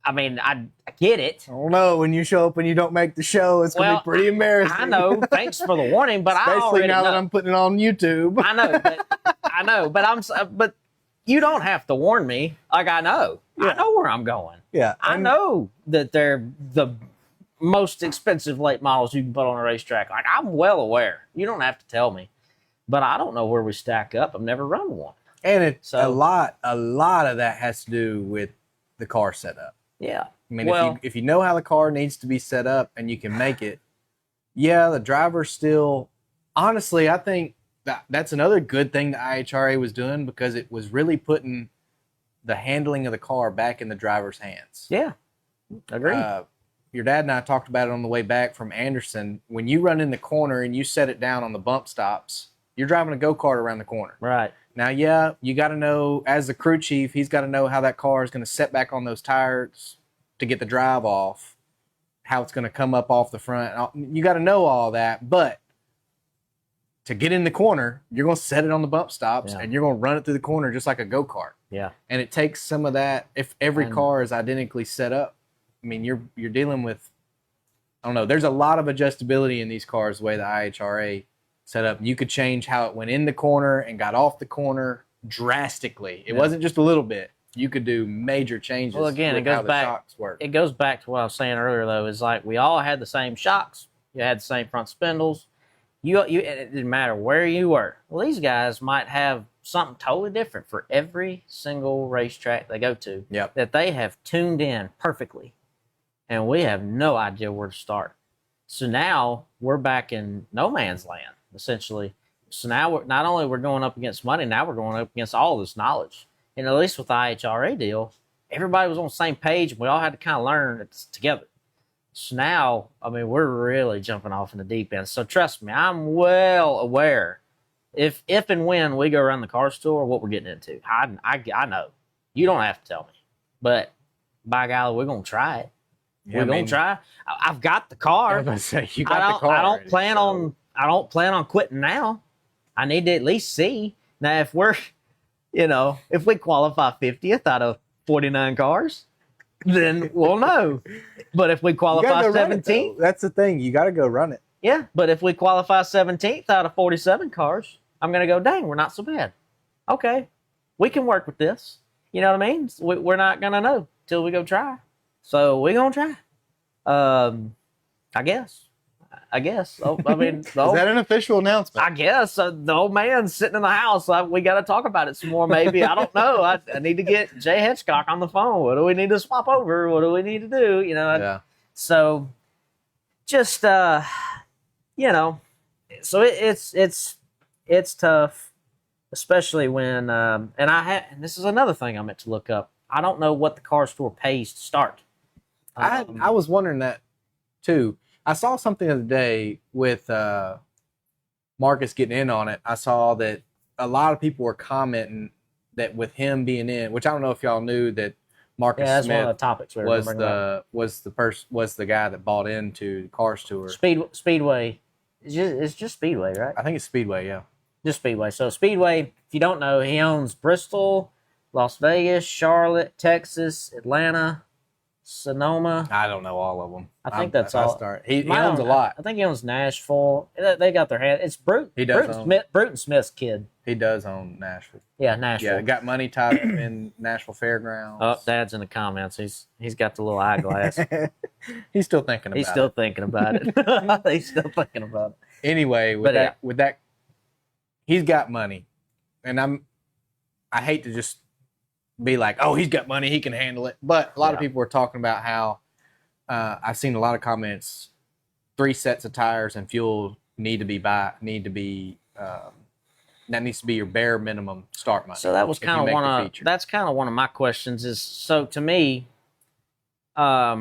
I mean, I get it. I don't know. When you show up and you don't make the show, it's going to be pretty embarrassing. I know. Thanks for the warning, but especially I already now know. that I'm putting it on YouTube. I know, but you don't have to warn me. Like, I know. Yeah. I know where I'm going. Yeah. I know that they're the most expensive late models you can put on a racetrack. Like, I'm well aware. You don't have to tell me. But I don't know where we stack up. I've never run one. And a lot of that has to do with the car setup. Yeah. I mean, if you know how the car needs to be set up and you can make it, the driver still, honestly, I think that's another good thing the IHRA was doing, because it was really putting the handling of the car back in the driver's hands. Yeah, agree. Your dad and I talked about it on the way back from Anderson. When you run in the corner and you set it down on the bump stops, you're driving a go-kart around the corner. Right. Now, yeah, you got to know, as the crew chief, he's got to know how that car is going to set back on those tires to get the drive off, how it's going to come up off the front. You got to know all that, but to get in the corner, you're going to set it on the bump stops, and you're going to run it through the corner just like a go-kart. Yeah. And it takes some of that. If every car is identically set up, I mean, you're dealing with, I don't know, there's a lot of adjustability in these cars the way the IHRA set up. You could change how it went in the corner and got off the corner drastically. It wasn't just a little bit. You could do major changes. Well, again, it with how goes the back. shocks work. It goes back to what I was saying earlier, though. Is like we all had the same shocks. You had the same front spindles. It didn't matter where you were. Well, these guys might have something totally different for every single racetrack they go to. Yep. That they have tuned in perfectly, and we have no idea where to start. So now we're back in no man's land, essentially. So now we're not only we're going up against money, now we're going up against all this knowledge. And at least with the IHRA deal, everybody was on the same page, and we all had to kind of learn it together. So now, I mean, we're really jumping off in the deep end. So trust me, I'm well aware if and when we go around the car store, what we're getting into. I know. You don't have to tell me. But by golly, we're going to try it. Yeah, we're going to try. I've got the car. I was going to say, you got the car. I don't plan on quitting now. I need to at least see. Now, if we're, if we qualify 50th out of 49 cars, then we'll know. But if we qualify 17th, that's the thing. You got to go run it. Yeah, but if we qualify 17th out of 47 cars, I'm going to go, dang, we're not so bad. Okay, we can work with this. You know what I mean? We're not going to know till we go try. So we're going to try. I guess. Oh, I mean, is that an official announcement? I guess. The old man's sitting in the house. We got to talk about it some more, maybe. I don't know. I need to get Jay Hitchcock on the phone. What do we need to swap over? What do we need to do? Yeah. So just, so it's tough, especially when, and this is another thing I meant to look up. I don't know what the car store pays to start. I was wondering that too. I saw something the other day with Marcus getting in on it. I saw that a lot of people were commenting that with him being in, which I don't know if y'all knew that Marcus that's Smith one of the topics was the guy that bought into the Cars Tour. Speedway. It's just Speedway, right? I think it's Speedway, yeah. Just Speedway. So Speedway, if you don't know, he owns Bristol, Las Vegas, Charlotte, Texas, Atlanta, Sonoma. I don't know all of them. I think that's all. He owns a lot. I think he owns Nashville. They got their hand. It's Bruton Smith's kid. He does own Nashville. Yeah, Nashville. Yeah, got money tied in Nashville Fairgrounds. Oh, Dad's in the comments. He's got the little eyeglass. He's still thinking about it. He's still thinking about it. He's still thinking about it. Anyway, with that, he's got money, and I hate to just be like, oh, he's got money, he can handle it. But a lot of people were talking about how I've seen a lot of comments. 3 sets of tires and fuel need to be that needs to be your bare minimum start money. So that was kind of that's kind of one of my questions. Is so to me, all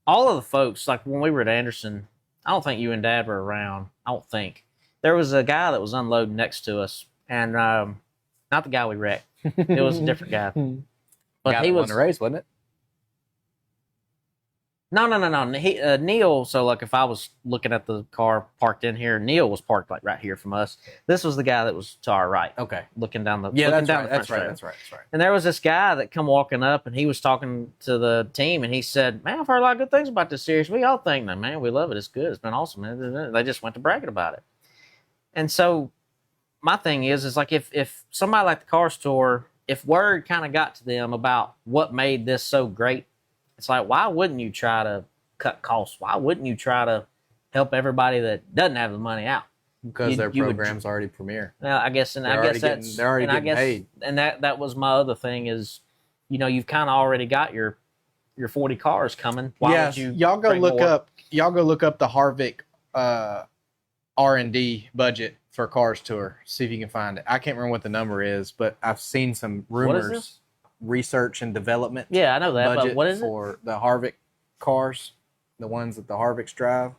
of the folks, like when we were at Anderson, I don't think you and Dad were around. I don't think there was a guy that was unloading next to us, and not the guy we wrecked. It was a different guy. But he was the race, wasn't it? No. Neil. So like, if I was looking at the car parked in here, Neil was parked like right here from us. This was the guy that was to our right. Okay, looking down the That's right. And there was this guy that come walking up, and he was talking to the team, and he said, "Man, I've heard a lot of good things about this series. We all think that, man. We love it. It's good. It's been awesome." And they just went to bragging about it. And so my thing is like if somebody like the Car Store, if word kind of got to them about what made this so great, it's like, why wouldn't you try to cut costs? Why wouldn't you try to help everybody that doesn't have the money out? Because their program's already premier. Well, I guess, and I guess that's they're already getting paid. And that was my other thing is, you've kind of already got your 40 cars coming. Why would you? Y'all go look up the Harvick R&D budget for Cars Tour. See if you can find it. I can't remember what the number is, but I've seen some rumors. What is this? research and development. Yeah, I know that. But Budget what is it? for the Harvick cars, the ones that the Harvicks drive.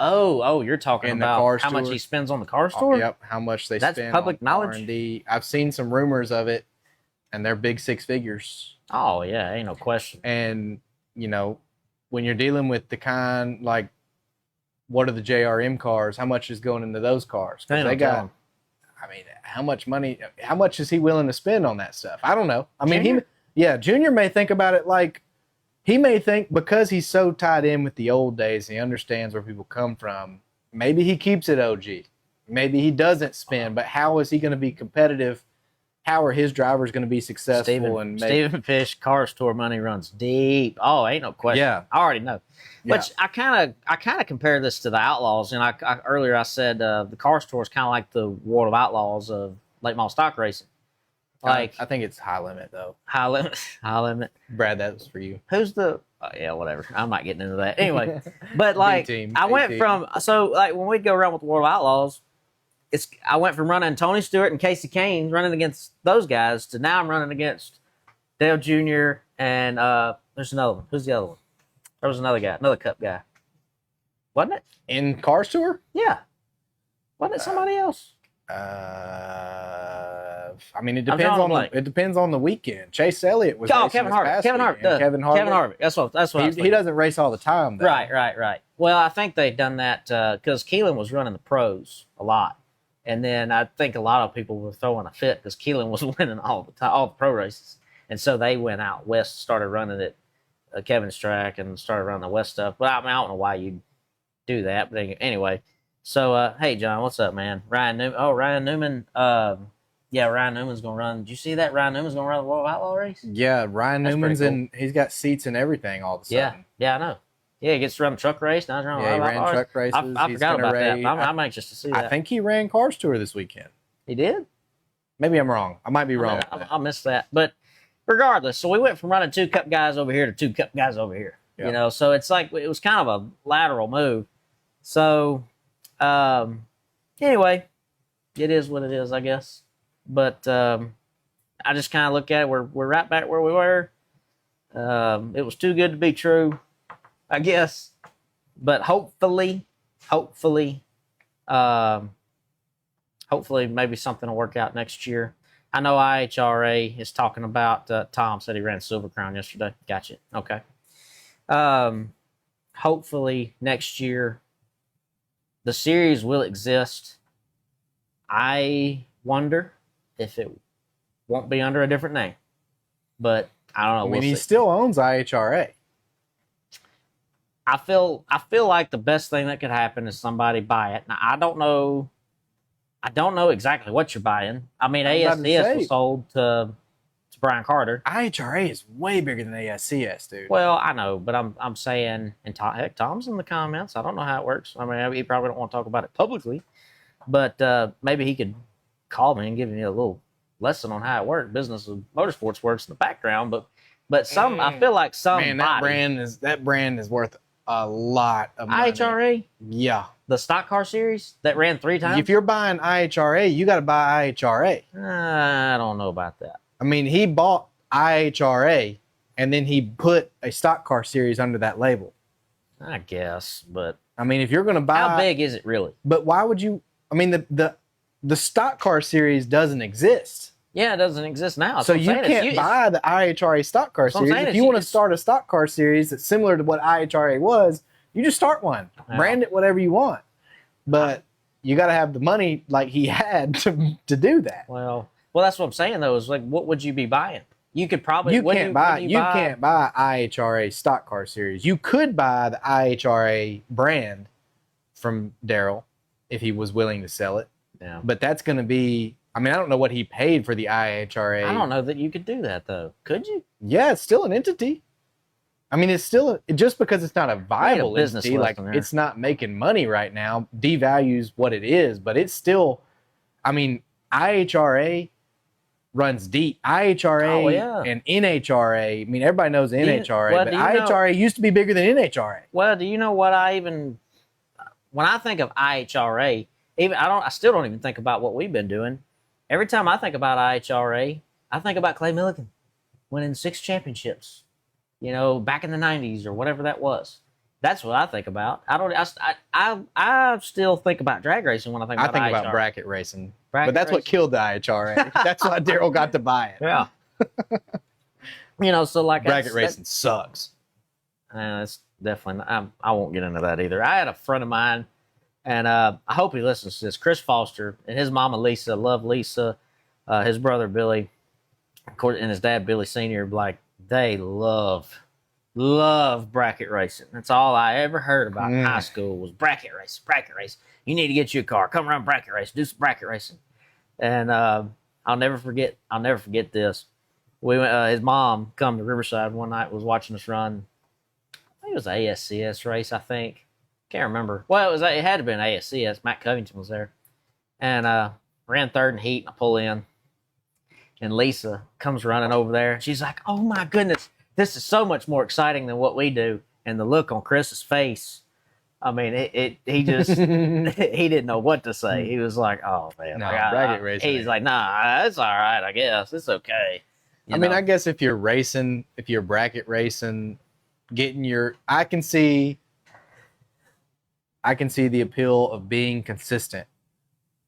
Oh, you're talking And the about car how much store. he spends on the car store? Yep, how much they That's spend public on knowledge? R&D. I've seen some rumors of it, and they're big six figures. Oh yeah, ain't no question. And you know, when you're dealing with the kind like, what are the JRM cars? How much is going into those cars? Ain't Because no they got. telling. I mean, how much money? How much is he willing to spend on that stuff? I don't know. I mean, Junior? Junior may think about it like he may think because he's so tied in with the old days, he understands where people come from. Maybe he keeps it OG. Maybe he doesn't spend. But how is he going to be competitive? How are his drivers going to be successful? Stephen Fish car store money runs deep. Oh, ain't no question. Yeah. I already know. Yeah. Which I kind of compare this to the Outlaws, and earlier I said the car store is kind of like the World of Outlaws of late model stock racing. Like I think it's high limit though. high limit, high limit. Brad, that was for you. Who's the? Yeah, whatever. I'm not getting into that anyway. But like, B-team, I went A-team. from like when we'd go around with the World of Outlaws, I went from running Tony Stewart and Casey Kane running against those guys to now I'm running against Dale Jr. and there's another one. Who's the other one? There was another guy, another Cup guy, wasn't it? In car store? Yeah, wasn't it somebody else? I mean, it I'm depends drawing a on blank. it depends on the weekend. Chase Elliott was Oh, racing Kevin this Harvick. past Kevin Harvick. weekend. Kevin Harvick. Kevin Harvick. That's what I was He thinking. doesn't race all the time, though. Right. Well, I think they've done that because Keelan was running the pros a lot, and then I think a lot of people were throwing a fit because Keelan was winning all the time, all the pro races, and so they went out west, started running at Kevin's track, and started running the west stuff. But I mean, I don't know why you'd do that, but anyway. So, hey, John, what's up, man? Ryan Newman. Oh, Ryan Newman. Yeah, Ryan Newman's gonna run. Did you see that? Ryan Newman's gonna run the World Outlaw race. Yeah, Ryan That's Newman's pretty in. He's got seats and everything all of a sudden. Yeah, I know. Yeah, he gets to run the truck race. Now he's running Yeah, he World ran Outlaw truck race. races. I He's forgot gonna about that. race. I'm anxious to see that. I think he ran Cars Tour this weekend. He did. Maybe I'm wrong. I might be wrong. I missed that. But regardless, so we went from running 2 Cup guys over here to 2 Cup guys over here. Yeah. You know, so it's like it was kind of a lateral move. So anyway, it is what it is, I guess. But I just kind of look at it. We're right back where we were. It was too good to be true, I guess. But hopefully, maybe something will work out next year. I know IHRA is talking about. Tom said he ran Silver Crown yesterday. Gotcha. Okay. Hopefully next year the series will exist. I wonder if it won't be under a different name, but I don't know. I mean, We'll he see. still owns IHRA. I feel like the best thing that could happen is somebody buy it. Now I don't know exactly what you're buying. I mean, I was about to ASDS say. was sold to Brian Carter. IHRA is way bigger than ASCS, dude. Well, I know, but I'm saying, and heck, Tom's in the comments. I don't know how it works. I mean, he probably don't want to talk about it publicly, but maybe he could call me and give me a little lesson on how it works. Business of motorsports works in the background, but I feel like Man, that brand is worth a lot of money. IHRA, Yeah. the stock car series that ran 3 times. If you're buying IHRA, you got to buy IHRA. I don't know about that. I mean, he bought IHRA and then he put a stock car series under that label. I guess, but I mean, if you're going to buy, how big is it really? But why would you? I mean, the stock car series doesn't exist, Yeah, it doesn't exist now. That's so what I'm you saying. can't buy the IHRA stock car That's what I'm series. saying. If you want to It's- start a stock car series that's similar to what IHRA was, you just start one, Yeah. brand it whatever you want, but you got to have the money like he had to do that. Well, that's what I'm saying though. Is like, what would you be buying? You could probably You can't buy IHRA stock car series. You could buy the IHRA brand from Daryl if he was willing to sell it, Yeah. but that's going to be. I mean, I don't know what he paid for the IHRA. I don't know that you could do that though. Could you? Yeah, it's still an entity. I mean, it's still just because it's not a viable business entity, like lesson there. it's not making money right now, devalues what it is. But it's still. I mean, IHRA runs deep. IHRA Oh, yeah. and NHRA. I mean, everybody knows NHRA, well, but do you know- IHRA used to be bigger than NHRA. Well, do you know what when I think of IHRA, I still don't even think about what we've been doing. Every time I think about IHRA, I think about Clay Milligan. winning 6 championships, you know, back in the 90s or whatever that was. That's what I think about. I still think about drag racing when I think about I think IHRA. about bracket racing. Bracket but that's what racing. killed the IHRA. That's why Daryl got to buy it. Yeah. You know, so like Bracket racing sucks. It's definitely not, I won't get into that either. I had a friend of mine, and I hope he listens to this, Chris Foster, and his mama Lisa, love Lisa, his brother Billy, and his dad Billy Sr., like, they love bracket racing. That's all I ever heard about in high school was bracket race. You need to get you a car. Come run bracket race. Do some bracket racing. And I'll never forget this. We went, his mom come to Riverside one night, was watching us run. I think it was an ASCS race, I think. Can't remember. Well, it had to be an ASCS. Matt Covington was there. And ran third in heat. I pull in. And Lisa comes running over there. She's like, oh my goodness, this is so much more exciting than what we do. And the look on Chris's face, I mean, he just, he didn't know what to say. He was like, oh man. No, like, bracket racing. He's like, nah, it's all right, I guess. It's okay. I mean, I guess if you're racing, if you're bracket racing, getting your, I can see the appeal of being consistent.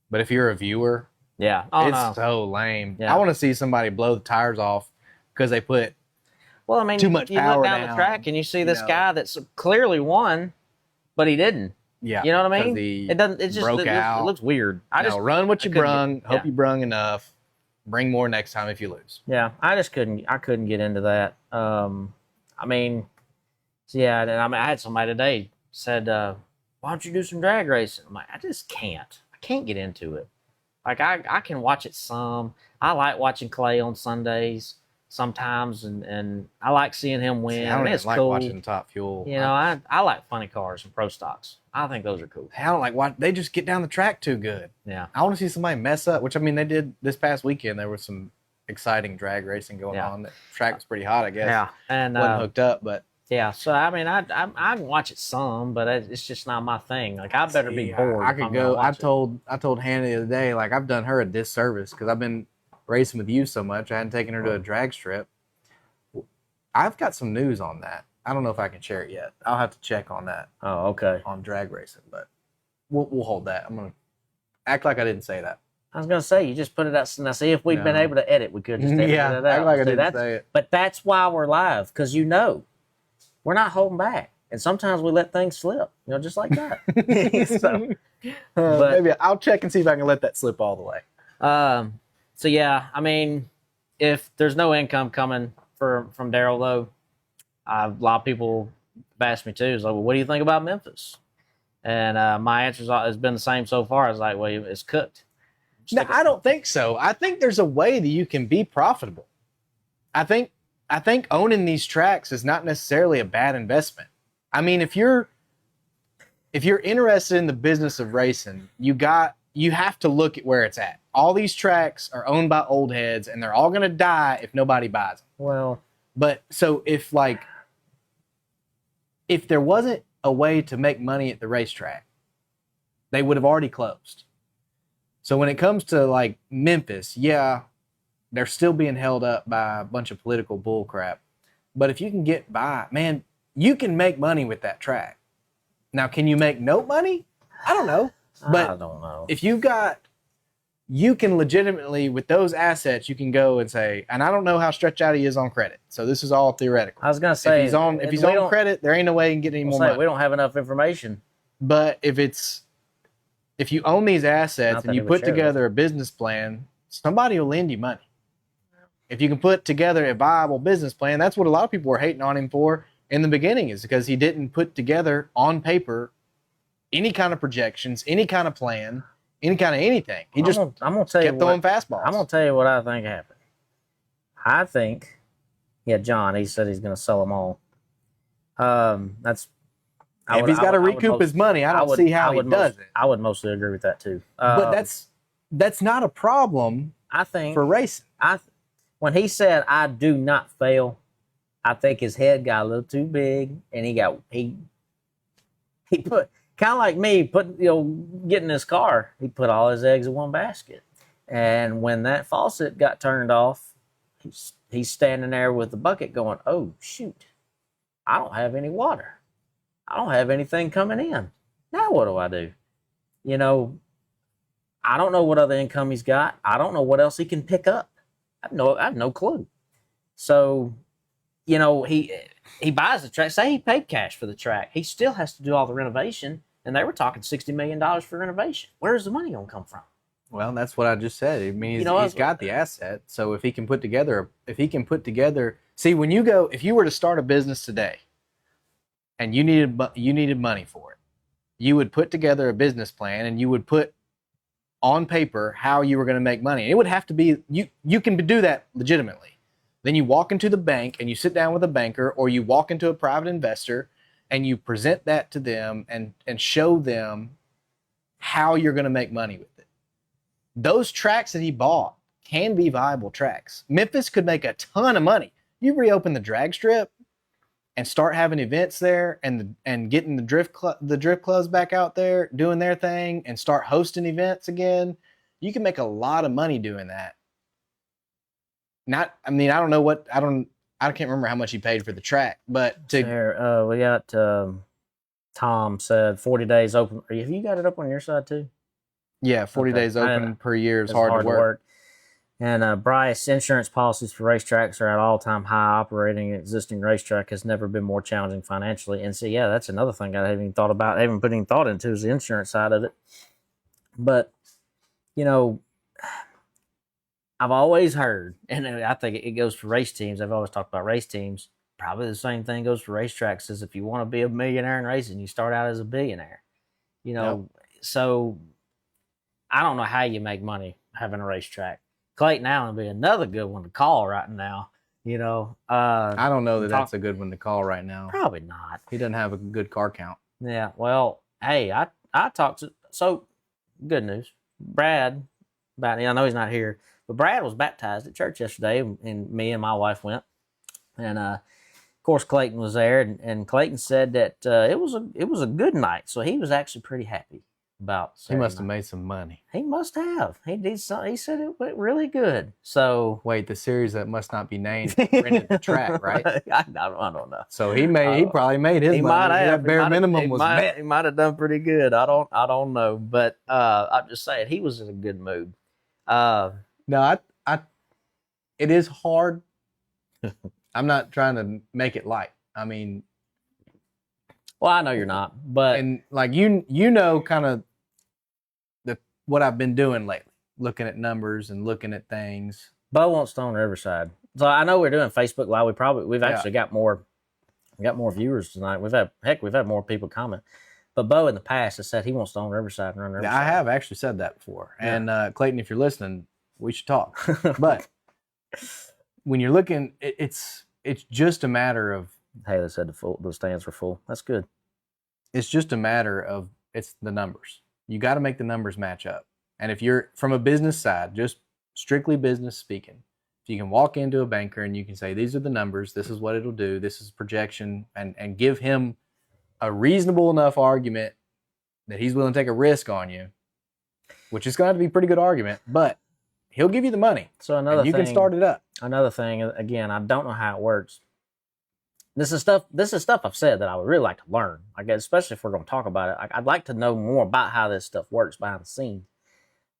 But if you're a viewer, yeah, it's so lame. Yeah. I want to see somebody blow the tires off because they put too much you power look down down, the track and you see this know. guy that's clearly won, but he didn't. Yeah, You know what I mean? he It doesn't. It just broke out. It looks weird. Run what you couldn't brung. get- Hope yeah. you brung enough. Bring more next time if you lose. Yeah, I just couldn't. I couldn't get into that. I mean, so yeah. And I mean, I had somebody today said, "Why don't you do some drag racing?" I'm like, I just can't. I can't get into it. Like I can watch it some. I like watching Clay on Sundays sometimes, and I like seeing him win. I don't It's even like cool. watching Top Fuel. You know, I like funny cars and pro stocks. I think those are cool. I don't like watch. They just get down the track too good. Yeah. I want to see somebody mess up, which I mean they did this past weekend. There was some exciting drag racing going on. The track was pretty hot, I guess. Yeah, and wasn't hooked up, but yeah. So I mean, I can watch it some, but it's just not my thing. Like I better be bored. I if could I'm gonna go. watch I told Hannah the other day, like I've done her a disservice because I've been racing with you so much. I hadn't taken her to a drag strip. I've got some news on that. I don't know if I can share it yet. I'll have to check on that Oh, okay. on drag racing, but we'll hold that. I'm gonna act like I didn't say that. I was gonna say you just put it out. Now, see if we'd been No. able to edit, we could just edit Yeah, it out. act like I See, didn't say it. But that's why we're live, because you know we're not holding back, and sometimes we let things slip. You know, just like that. But- Maybe I'll check and see if I can let that slip all the way. So yeah, I mean, if there's no income coming from Daryl though, a lot of people have asked me too. Is like, well, what do you think about Memphis? And my answer has been the same so far. It's like, well, it's cooked. Just No, like I don't think so. I think there's a way that you can be profitable. I think owning these tracks is not necessarily a bad investment. I mean, if you're interested in the business of racing, you have to look at where it's at. All these tracks are owned by old heads, and they're all going to die if nobody buys them. Well, But so if there wasn't a way to make money at the racetrack, they would have already closed. So when it comes to like Memphis, yeah, they're still being held up by a bunch of political bull crap. But if you can get by, man, you can make money with that track. Now, can you make no money? I don't know. But I don't know. if you can legitimately, with those assets, you can go and say, and I don't know how stretched out he is on credit. So this is all theoretical. I was gonna say if he's on credit, there ain't no way he can get any more money. We don't have enough information. But if you own these assets Not and that you he would put share together a business plan, somebody will lend you money. If you can put together a viable business plan, that's what a lot of people were hating on him for in the beginning, is because he didn't put together on paper any kind of projections, any kind of plan, any kind of anything. He just I'm gonna tell kept you throwing what, fastballs. I'm gonna tell you what I think happened. I think, yeah, John. He said he's gonna sell them all. That's. If he's got to recoup his money, I don't see how he does it. I would mostly agree with that too. But that's not a problem I think for racing. When he said I do not fail, I think his head got a little too big, and he put kind of like me getting this car. He put all his eggs in one basket, and when that faucet got turned off, he's standing there with the bucket going, oh, shoot, I don't have any water. I don't have anything coming in. Now what do I do? You know, I don't know what other income he's got. I don't know what else he can pick up. I have no clue. So, you know, he buys the track. Say he paid cash for the track. He still has to do all the renovation. And they were talking $60 million for renovation. Where's the money going to come from? Well, that's what I just said. I mean, You know, he's got the asset. So if he can put together, see, when you go, if you were to start a business today and you needed money for it, you would put together a business plan and you would put on paper how you were going to make money. It would have to be, you can do that legitimately. Then you walk into the bank and you sit down with a banker, or you walk into a private investor and you present that to them and show them how you're going to make money with it. Those tracks that he bought can be viable tracks. Memphis could make a ton of money. You reopen the drag strip and start having events there, and getting the drift clubs back out there doing their thing, and start hosting events again. You can make a lot of money doing that. I can't remember how much he paid for the track, but we got Tom said 40 days open. Have you got it up on your side too? Yeah, 40 days open per year is hard to work. And Bryce, insurance policies for racetracks are at all-time high. Operating an existing racetrack has never been more challenging financially. And so, yeah, that's another thing I haven't even thought about, haven't put any thought into, is the insurance side of it. But, you know, I've always heard, and I think it goes for race teams. I've always talked about race teams. Probably the same thing goes for racetracks, is if you want to be a millionaire in racing, you start out as a billionaire. You know, So I don't know how you make money having a racetrack. Clayton Allen would be another good one to call right now. You know, I don't know that that's a good one to call right now. Probably not. He doesn't have a good car count. Yeah. Well, hey, I talked to, so good news. Brad, I know he's not here, but Brad was baptized at church yesterday, and me and my wife went. And of course, Clayton was there, and Clayton said that it was a good night, so he was actually pretty happy about Saturday He must have night. made some money. He must have. He did something. He said it went really good. So wait, the series that must not be named rented the track, right? I don't know. So he probably made his He money. might have. That bare minimum was met. He might have done pretty good. I don't know, but I'm just saying he was in a good mood. No, it is hard. I'm not trying to make it light. I mean, well, I know you're not, but and like you know, kind of what I've been doing lately, looking at numbers and looking at things. Bo wants Stone Riverside. So I know we're doing Facebook Live. We've actually got more viewers tonight. We've had more people comment. But Bo in the past has said he wants Stone Riverside and run Riverside. I have actually said that before. Yeah. And Clayton, if you're listening, we should talk. But when you're looking, it's just a matter of. Hey, they said the stands were full. That's good. It's just a matter of it's the numbers. You got to make the numbers match up. And if you're from a business side, just strictly business speaking, if you can walk into a banker and you can say, these are the numbers, this is what it'll do, this is projection, and give him a reasonable enough argument that he's willing to take a risk on you, which is going to have to be a pretty good argument, but he'll give you the money. So you can start it up. Another thing, again, I don't know how it works. This is stuff I've said that I would really like to learn. I guess, especially if we're going to talk about it. I'd like to know more about how this stuff works behind the scenes.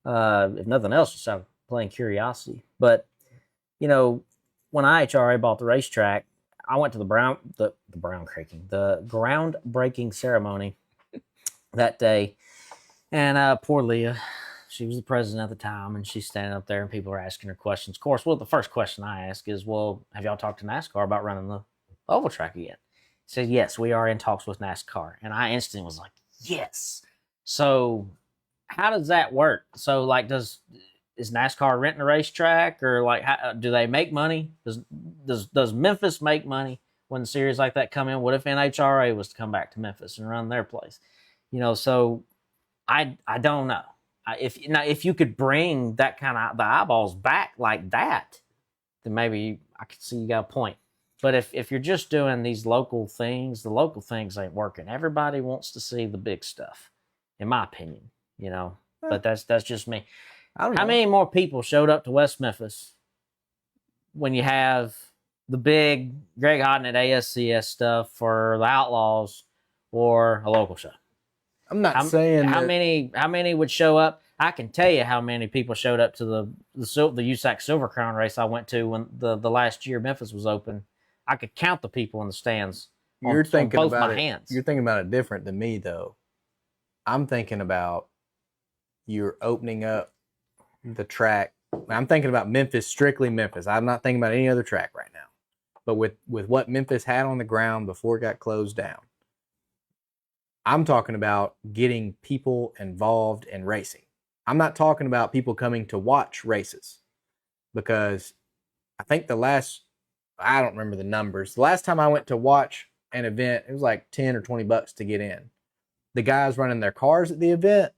If nothing else, just out of plain curiosity. But you know, when IHRA bought the racetrack, I went to the groundbreaking ceremony that day, and poor Leah, she was the president at the time, and she's standing up there, and people are asking her questions. Of course, the first question I ask is, "Well, have y'all talked to NASCAR about running the oval track again?" He said, "Yes, we are in talks with NASCAR," and I instantly was like, "Yes." So, how does that work? So, like, is NASCAR renting a racetrack, or like, do they make money? Does Memphis make money when series like that come in? What if NHRA was to come back to Memphis and run their place? You know, so I don't know. If you could bring that kind of the eyeballs back like that, then maybe I could see you got a point. But if you're just doing these local things, the local things ain't working. Everybody wants to see the big stuff, in my opinion. You know, but that's just me. How many more people showed up to West Memphis when you have the big Greg Hodden at ASCS stuff for the Outlaws or a local show. I'm not saying how many would show up. I can tell you how many people showed up to the USAC Silver Crown race I went to when the last year Memphis was open. I could count the people in the stands. You're thinking on both about my it. hands. You're thinking about it different than me, though. I'm thinking about you're opening up the track. I'm thinking about Memphis, strictly Memphis. I'm not thinking about any other track right now. But with what Memphis had on the ground before it got closed down, I'm talking about getting people involved in racing. I'm not talking about people coming to watch races, because I think I don't remember the numbers. The last time I went to watch an event, it was like 10 or 20 bucks to get in. The guys running their cars at the event,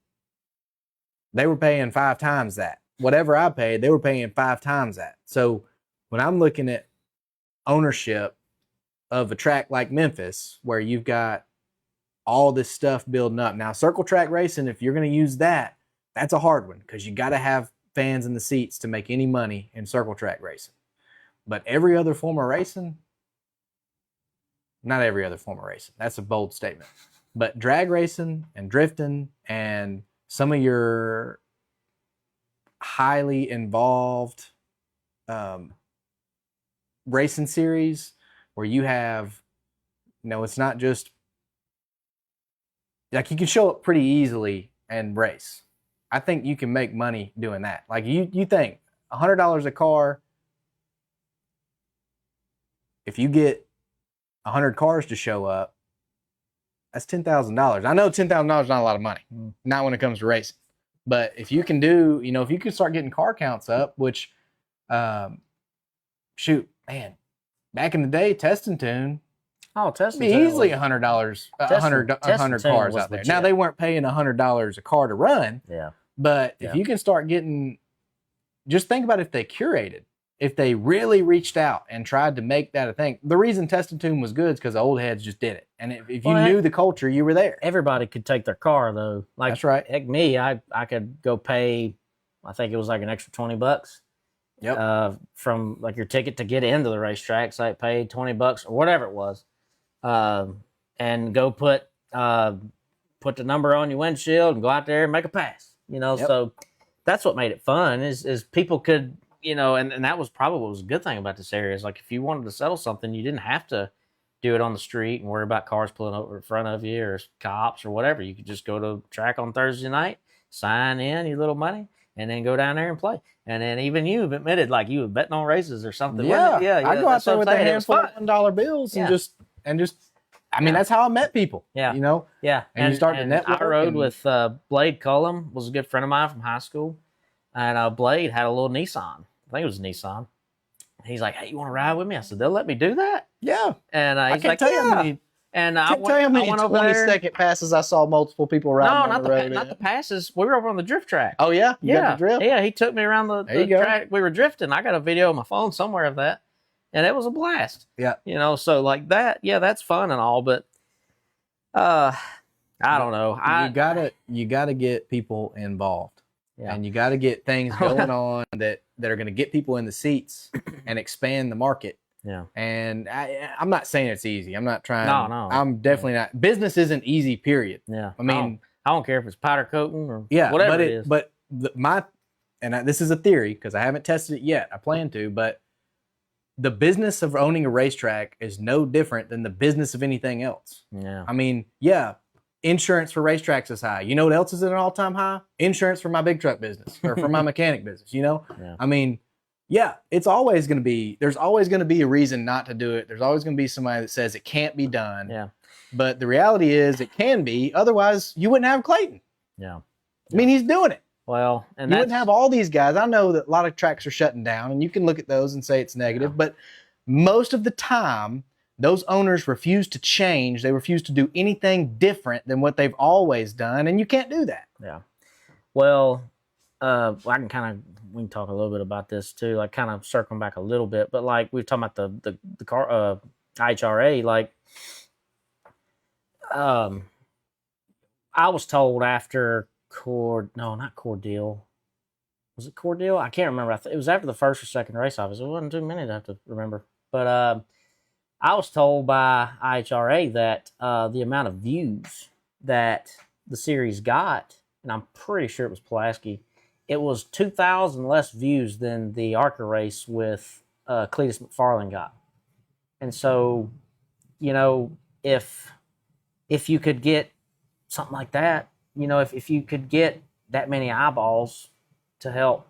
they were paying 5 times that. Whatever I paid, they were paying 5 times that. So when I'm looking at ownership of a track like Memphis, where you've got all this stuff building up. Now, circle track racing, if you're going to use that, that's a hard one, because you got to have fans in the seats to make any money in circle track racing. But every other form of racing, not every other form of racing, that's a bold statement. But drag racing and drifting and some of your highly involved racing series where you have, it's not just, like, you can show up pretty easily and race. I think you can make money doing that. Like, you think $100 a car, if you get 100 cars to show up, that's $10,000. I know $10,000 is not a lot of money, not when it comes to racing. But if you can do, if you can start getting car counts up, which, shoot, man, back in the day, Test and Tune, Testing be easily $100, 100 cars out there. Legit. Now, they weren't paying $100 a car to run. Yeah. But if you can start getting, just think about if they curated, if they really reached out and tried to make that a thing. The reason Test and Tune was good is because the old heads just did it. And if you knew the culture, you were there. Everybody could take their car, though. Like, that's right. Heck, me, I could go pay, I think it was like an extra $20. Yep. From like your ticket to get into the racetrack. So I paid $20 or whatever it was. And go put the number on your windshield and go out there and make a pass. So that's what made it fun is people could, and that was probably what was a good thing about this area is, like, if you wanted to settle something, you didn't have to do it on the street and worry about cars pulling over in front of you or cops or whatever. You could just go to the track on Thursday night, sign in your little money, and then go down there and play. And then even you've admitted, like, you were betting on races or something. Yeah. I go out there with a handful of $1 bills and just, I mean, that's how I met people. Yeah. Yeah. And you start to network. I rode with Blade Cullum, was a good friend of mine from high school. And Blade had a little Nissan. I think it was a Nissan. He's like, "Hey, you want to ride with me?" I said, "They'll let me do that." Yeah. And he's like, tell you how "Yeah." many, and I can't tell you how many 20-second passes I saw multiple people riding on the road. Not the passes. We were over on the drift track. Oh, yeah? You got the drift? Yeah, he took me around the track. We were drifting. I got a video on my phone somewhere of that. And it was a blast. Yeah. So like that, that's fun and all, but I don't know. You gotta get people involved. Yeah. And you gotta get things going on that are gonna get people in the seats and expand the market. Yeah. And I'm not saying it's easy. I'm not trying. No. I'm definitely not. Business isn't easy, period. Yeah. I mean, I don't care if it's powder coating or but whatever it is. But this is a theory because I haven't tested it yet. I plan to, but the business of owning a racetrack is no different than the business of anything else. Yeah. I mean, insurance for racetracks is high. You know what else is at an all-time high? Insurance for my big truck business or for my mechanic business, Yeah. I mean, it's always going to be, there's always going to be a reason not to do it. There's always going to be somebody that says it can't be done. Yeah. But the reality is it can be. Otherwise, you wouldn't have Clayton. Yeah. I mean, he's doing it. Well, and you wouldn't have all these guys. I know that a lot of tracks are shutting down, and you can look at those and say it's negative, but most of the time, those owners refuse to change. They refuse to do anything different than what they've always done, and you can't do that. Yeah. Well, we can talk a little bit about this too, like kind of circling back a little bit, but like we've talking about the car IHRA, like I was told after not Cordeal. Was it Cordell? I can't remember. It was after the first or second race, obviously. It wasn't too many to have to remember. But I was told by IHRA that the amount of views that the series got, and I'm pretty sure it was Pulaski, it was 2,000 less views than the ARCA race with Cletus McFarland got. And so, you know, if you could get something like that, you know, if you could get that many eyeballs to help,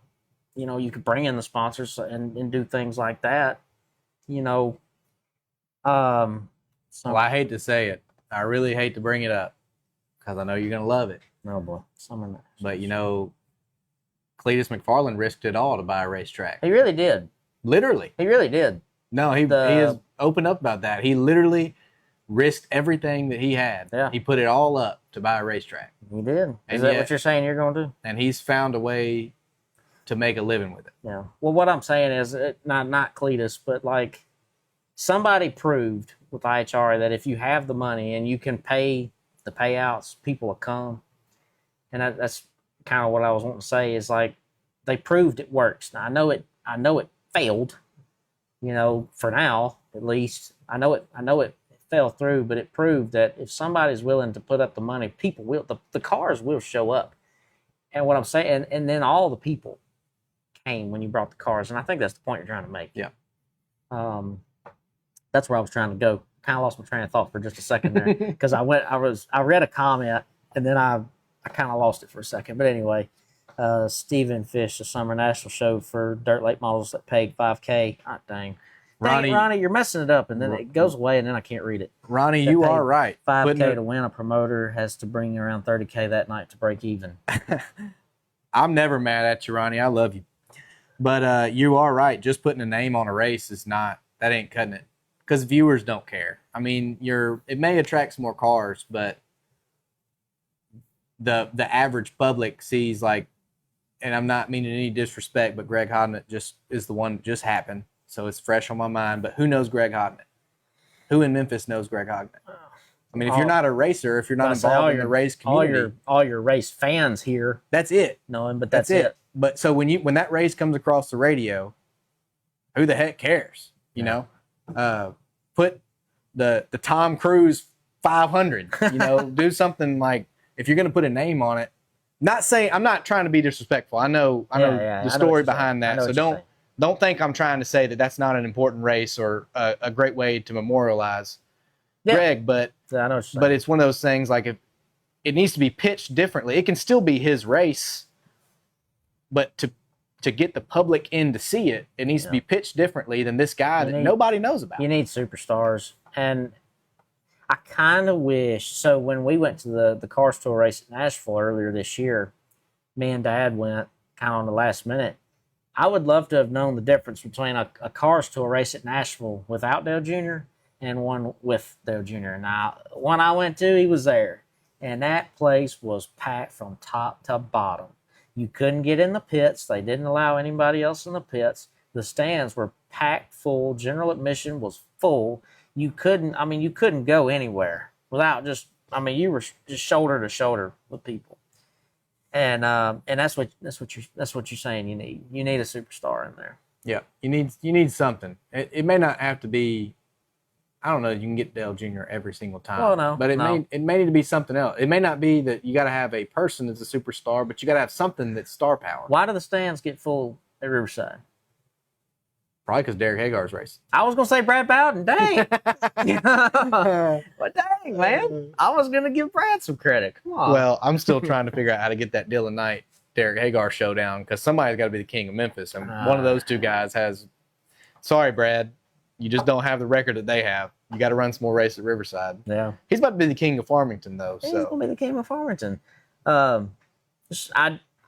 you know, you could bring in the sponsors and do things like that, you know. Well, I hate to say it. I really hate to bring it up because I know you're going to love it. Oh, boy. Summer. But, you know, Cletus McFarland risked it all to buy a racetrack. He really did. Literally. He really did. No, he has opened up about that. He literally risked everything that he had. Yeah. He put it all up to buy a racetrack. He did. And Is that yet- what you're saying you're going to do? And he's found a way to make a living with it. Yeah. Well, what I'm saying is, not Cletus, but like somebody proved with IHRA that if you have the money and you can pay the payouts, people will come. And that's kind of what I was wanting to say is like they proved it works. Now I know it failed, you know, for now at least. I know it fell through, but it proved that if somebody's willing to put up the money, people will. The cars will show up. And what I'm saying, and then all the people came when you brought the cars, and I think that's the point you're trying to make. Yeah. That's where I was trying to go. Kind of lost my train of thought for just a second there because I read a comment and then I kind of lost it for a second. But anyway, Stephen Fish, the Summer National Show for dirt late models that paid $5K. God dang. Ronnie, you're messing it up, and then it goes away, and then I can't read it. Ronnie, you are right. $5K to win. A promoter has to bring around $30K that night to break even. I'm never mad at you, Ronnie. I love you. But you are right. Just putting a name on a race that ain't cutting it. Because viewers don't care. I mean, it may attract some more cars, but the average public sees like, and I'm not meaning any disrespect, but Greg Hodnett just is the one that just happened. So it's fresh on my mind. But who knows Greg Hodnett? Who in Memphis knows Greg Hodnett? I mean, if you're not a racer, if you're not involved in the race community, all your race fans here, that's it. No, but that's it. But so when that race comes across the radio, who the heck cares? You know, put the Tom Cruise 500. You know, do something like if you're going to put a name on it. I'm not trying to be disrespectful. I know the story behind that. So don't think I'm trying to say that that's not an important race or a great way to memorialize Greg. But I know but it's one of those things like if it needs to be pitched differently. It can still be his race, but to get the public in to see it, it needs to be pitched differently than this guy that nobody knows about. You need superstars. And I kind of wish, so when we went to the Cars Tour race at Nashville earlier this year, me and Dad went kind of on the last minute. I would love to have known the difference between a Cars Tour race at Nashville without Dale Jr. and one with Dale Jr. Now, one I went to, he was there. And that place was packed from top to bottom. You couldn't get in the pits. They didn't allow anybody else in the pits. The stands were packed full. General admission was full. You couldn't go anywhere without you were just shoulder to shoulder with people. And that's what you're saying you need. You need a superstar in there. Yeah, you need something. It may not have to be. I don't know. You can get Dale Jr. every single time. Well, no, but it may need to be something else. It may not be that you got to have a person that's a superstar, but you got to have something that's star power. Why do the stands get full at Riverside? Probably because Derek Hagar's racing. I was gonna say Brad Bowden. Dang, but dang, man, I was gonna give Brad some credit. Come on. Well, I'm still trying to figure out how to get that Dylan Knight Derek Hagar showdown because somebody's got to be the king of Memphis, and one of those two guys has. Sorry, Brad, you just don't have the record that they have. You got to run some more races at Riverside. Yeah, he's about to be the king of Farmington, though. He's gonna be the king of Farmington. I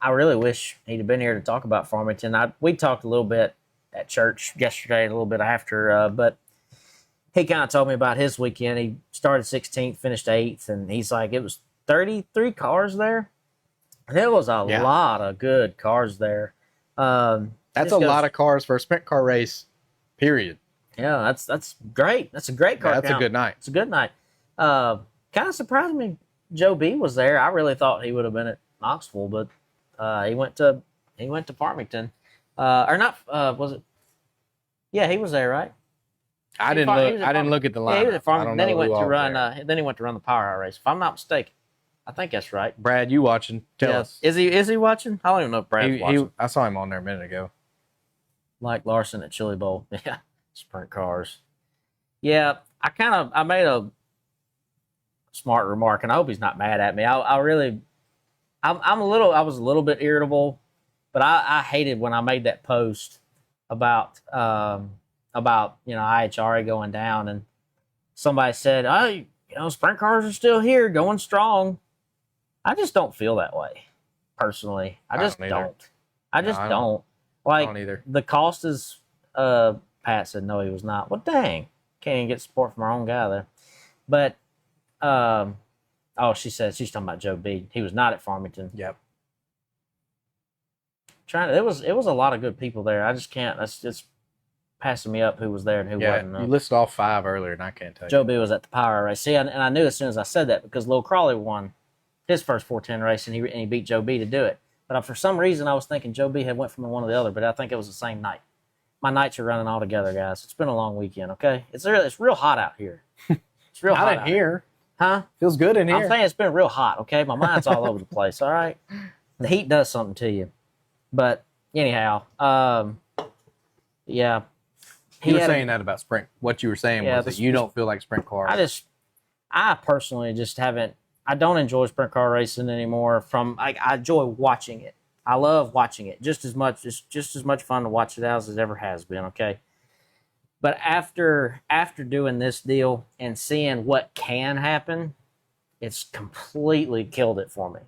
really wish he'd have been here to talk about Farmington. We talked a little bit at church yesterday, a little bit after, but he kind of told me about his weekend. He started 16th, finished 8th, and he's like, it was 33 cars there. There was a lot of good cars there. That's a lot of cars for a sprint car race, period. Yeah, that's great. That's a great car count. That's a good night. It's a good night. Kind of surprised me Joe B was there. I really thought he would have been at Knoxville, but he went to He went to Farmington, or not? Was it? Yeah, he was there, right? I didn't look. I didn't look at the line. Yeah, he was at Farmington. Then he went to run. Then he went to run the Power Hour race. If I'm not mistaken, I think that's right. Brad, you watching? Tell us. Is he watching? I don't even know if Brad's watching. I saw him on there a minute ago. Mike Larson at Chili Bowl. Yeah, sprint cars. Yeah, I made a smart remark, and I hope he's not mad at me. I was a little bit irritable, but I hated when I made that post about IHRA going down, and somebody said, "Oh, sprint cars are still here, going strong." I just don't feel that way, personally. I just don't. I just don't. Like, don't either. The cost is. Pat said no, he was not. Well, dang, can't even get support from our own guy there. But, she said she's talking about Joe B. He was not at Farmington. Yep. It was a lot of good people there. I just can't. That's just passing me up who was there and who wasn't. You listed off 5 earlier, and I can't tell you. Joe B was at the Power race. See, and I knew as soon as I said that because Lil Crawley won his first 410 race, and he beat Joe B to do it. But for some reason, I was thinking Joe B had went from one to the other, but I think it was the same night. My nights are running all together, guys. It's been a long weekend, okay? It's real hot out here. It's real hot out here. Huh? Feels good in here. I'm saying it's been real hot, okay? My mind's all over the place, all right? The heat does something to you. But anyhow, yeah. You were saying that about sprint. What you were saying was that you don't feel like sprint cars. I personally just haven't. I don't enjoy sprint car racing anymore. I enjoy watching it. I love watching it just as much. It's just as much fun to watch it as it ever has been. Okay. But after doing this deal and seeing what can happen, it's completely killed it for me.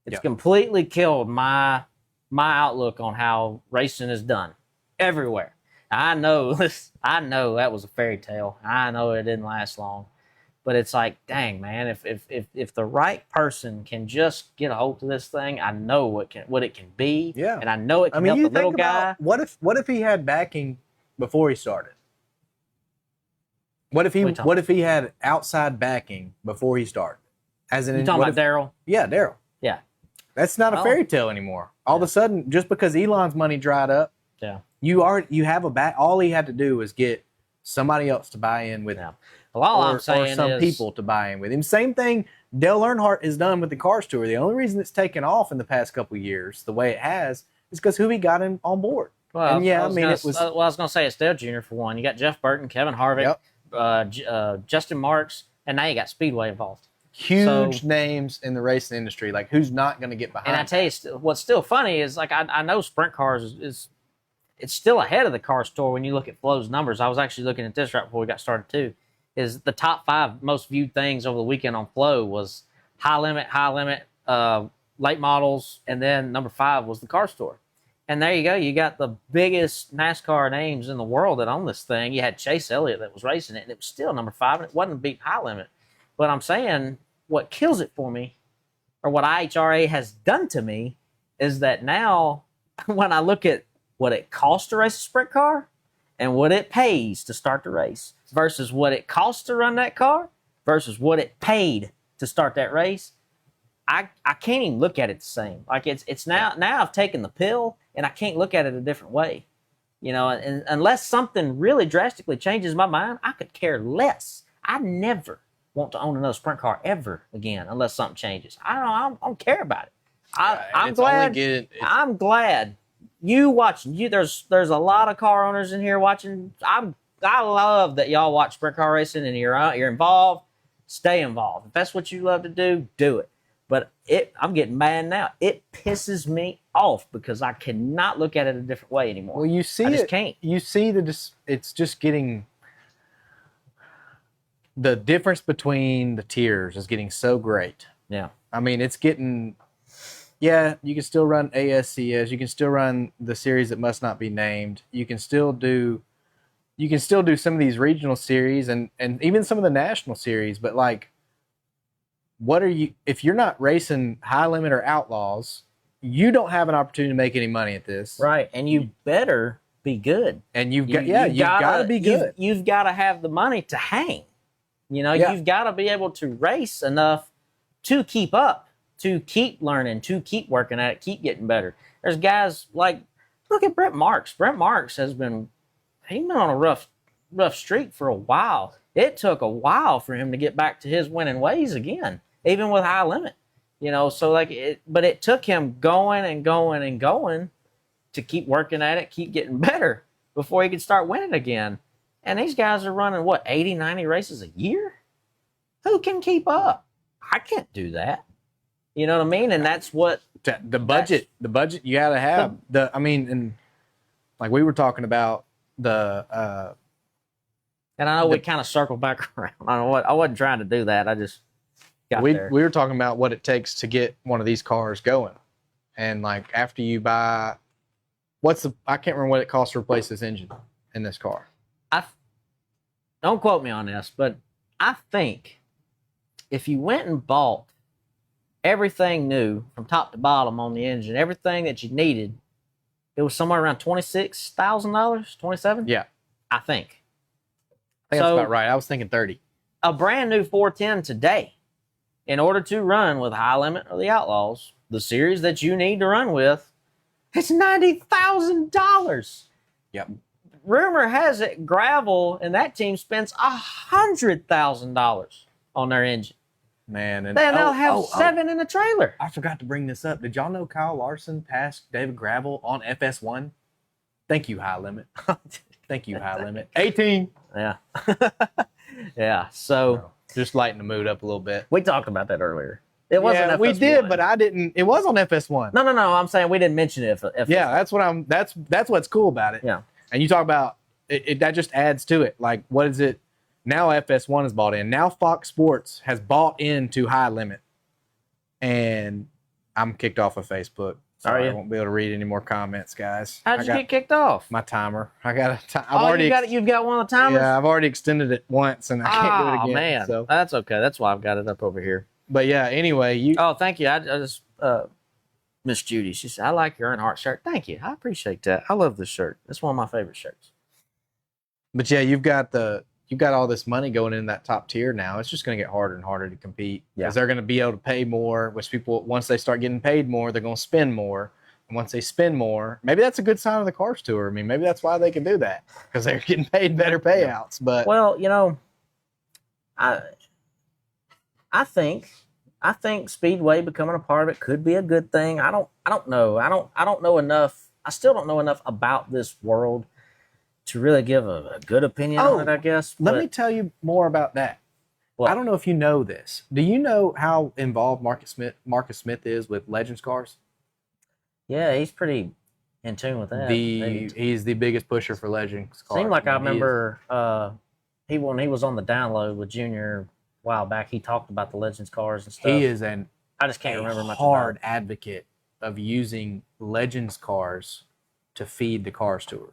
It's completely killed my outlook on how racing is done everywhere. I know that was a fairy tale. I know it didn't last long. But it's like, dang, man, if the right person can just get a hold of this thing, I know what it can be. Yeah. And I know it can help the little guy. What if he had backing before he started? What if he had outside backing before he started? As in, you talking about Daryl? Yeah, Daryl. Yeah. That's not a fairy tale anymore. All of a sudden, just because Elon's money dried up, you have a back. All he had to do was get somebody else to buy in with him. Well, all I'm saying or some people to buy in with him. Same thing Dale Earnhart has done with the Cars Tour. The only reason it's taken off in the past couple of years the way it has is because who he got in on board. Well, I was going to say it's Dale Jr. for one. You got Jeff Burton, Kevin Harvick, Justin Marks, and now you got Speedway involved. Huge names in the racing industry. Like, who's not going to get behind? And I tell you, what's still funny is, like, I know sprint cars is it's still ahead of the Cars Tour when you look at Flo's numbers. I was actually looking at this right before we got started too. Is the top 5 most viewed things over the weekend on Flo was high limit, late models, and then number 5 was the Cars Tour. And there you go. You got the biggest NASCAR names in the world that own this thing. You had Chase Elliott that was racing it, and it was still number 5, and it wasn't beating high limit. But I'm saying what kills it for me, or what IHRA has done to me, is that now when I look at what it costs to race a sprint car and what it pays to start the race versus what it costs to run that car versus what it paid to start that race, I can't even look at it the same. Like it's now I've taken the pill and I can't look at it a different way. You know, and unless something really drastically changes my mind, I could care less. I never want to own another sprint car ever again unless something changes. I don't care about it. I'm glad you watching. There's a lot of car owners in here watching. I love that y'all watch sprint car racing and you're involved. Stay involved. If that's what you love to do, do it. But I'm getting mad now. It pisses me off because I cannot look at it a different way anymore. Well, you see I just can't. You see it's just getting the difference between the tiers is getting so great. Yeah. I mean, it's getting. Yeah, you can still run ASCS. You can still run the series that must not be named. You can still do some of these regional series and even some of the national series. But like, if you're not racing high limit or outlaws, you don't have an opportunity to make any money at this. Right, and you better be good. And you've got to be good. You've got to have the money to hang. You know, you've got to be able to race enough to keep up. to keep learning, to keep working at it, keep getting better. There's guys like, look at Brent Marks. Brent Marks he's been on a rough streak for a while. It took a while for him to get back to his winning ways again, even with High Limit. So but it took him going and going and going to keep working at it, keep getting better before he could start winning again. And these guys are running, 80, 90 races a year? Who can keep up? I can't do that. You know what I mean? And that's what the budget you got to have. And like we were talking about and I know we kind of circled back around. I wasn't trying to do that. I just got there. We were talking about what it takes to get one of these cars going. And like after you buy, I can't remember what it costs to replace this engine in this car. Don't quote me on this, but I think if you went and bought everything new from top to bottom on the engine, everything that you needed, it was somewhere around $26,000, 27. Yeah, I think that's about right. I was thinking 30. A brand new 410 today, in order to run with High Limit or the Outlaws, the series that you need to run with, it's $90,000. Yep. Rumor has it Gravel and that team spends $100,000 on their engine. Man, and then they'll have 7 in the trailer. I forgot to bring this up. Did y'all know Kyle Larson passed David Gravel on FS1? Thank you, High Limit. Thank you, High Limit. 18. Yeah. Yeah. So just lighten the mood up a little bit. We talked about that earlier. It wasn't FS1. We did, but I didn't. It was on FS1. No. I'm saying we didn't mention it. Yeah, that's what's cool about it. Yeah. And you talk about it, that just adds to it. Like, what is it? Now FS1 is bought in. Now Fox Sports has bought into High Limit. And I'm kicked off of Facebook. So I won't be able to read any more comments, guys. How'd you get kicked off? My timer. I got you've got one of the timers? Yeah, I've already extended it once and I can't do it again. Man. So. That's okay. That's why I've got it up over here. But yeah, anyway, Oh, thank you. I just Miss Judy, she said, I like your Earnhardt shirt. Thank you. I appreciate that. I love this shirt. It's one of my favorite shirts. But yeah, you've got all this money going in that top tier now. It's just going to get harder and harder to compete because they're going to be able to pay more, which people, once they start getting paid more, they're going to spend more. And once they spend more, maybe that's a good sign of the Cars Tour. I mean, maybe that's why they can do that because they're getting paid better payouts. But I think Speedway becoming a part of it could be a good thing. I don't know. I don't know enough. I still don't know enough about this world to really give a good opinion on it, I guess. Let me tell you more about that. Well, I don't know if you know this. Do you know how involved Marcus Smith is with Legends cars? Yeah, he's pretty in tune with that. He's the biggest pusher for Legends cars. Seemed like I remember when he was on the download with Junior a while back, he talked about the Legends cars and stuff. He is I just can't remember much hard advocate of using Legends cars to feed the Cars Tour.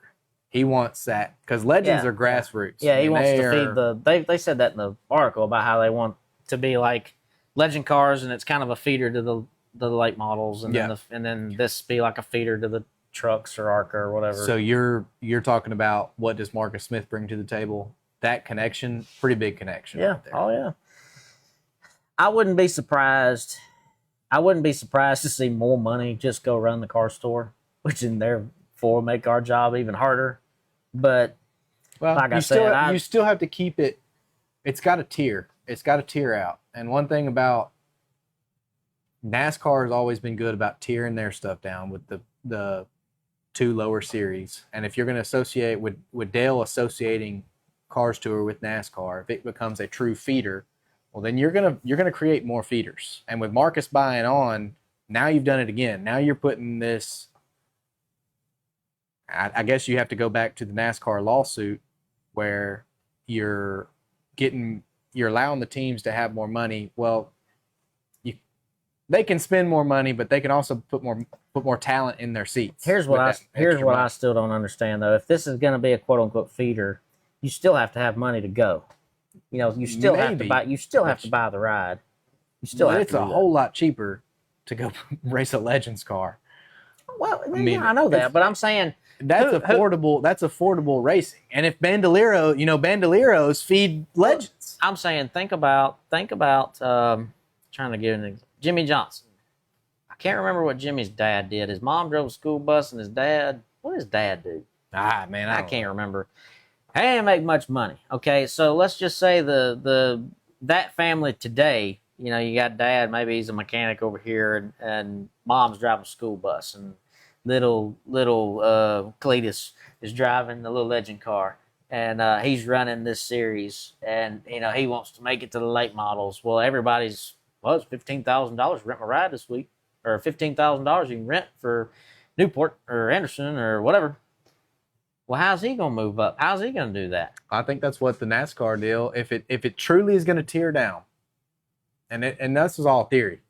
He wants that because Legends are grassroots. Yeah, he wants to feed they said that in the article about how they want to be like Legend cars, and it's kind of a feeder to the late models, and then this be like a feeder to the trucks or ARCA or whatever. So you're talking about what does Marcus Smith bring to the table? That connection, pretty big connection. Yeah. Right there. Oh yeah. I wouldn't be surprised to see more money just go run the car store, which in therefore make our job even harder. But like I said, you still have to keep it. It's got a tier. It's got a tier out. And one thing about NASCAR has always been good about tiering their stuff down with the two lower series. And if you're going to associate with Dale associating Cars Tour with NASCAR, if it becomes a true feeder, well, then you're gonna create more feeders. And with Marcus buying on, now you've done it again. Now you're putting this. I guess you have to go back to the NASCAR lawsuit where you're allowing the teams to have more money. Well, they can spend more money, but they can also put more talent in their seats. Here's what I still don't understand though. If this is going to be a quote unquote feeder, you still have to have money to go. You still have to buy. You still have to buy the ride. You still have to. It's a whole lot cheaper to go race a Legends car. Well, I know that, but I'm saying that's affordable. That's affordable racing. And if Bandoleros feed Legends. I'm saying think about trying to give an example. Jimmy Johnson. I can't remember what Jimmy's dad did. His mom drove a school bus, and what did his dad do? Ah, man, I can't remember. He didn't make much money. Okay, so let's just say that family today, you know, you got dad, maybe he's a mechanic over here, and mom's driving a school bus, and little Cletus is driving the little legend car, and he's running this series, and you know he wants to make it to the late models. Well, it's $15,000 rent my ride this week, or $15,000 you can rent for Newport or Anderson or whatever. Well, how's he gonna move up? How's he gonna do that? I think that's what the NASCAR deal. If it truly is going to tear down, and this is all theory,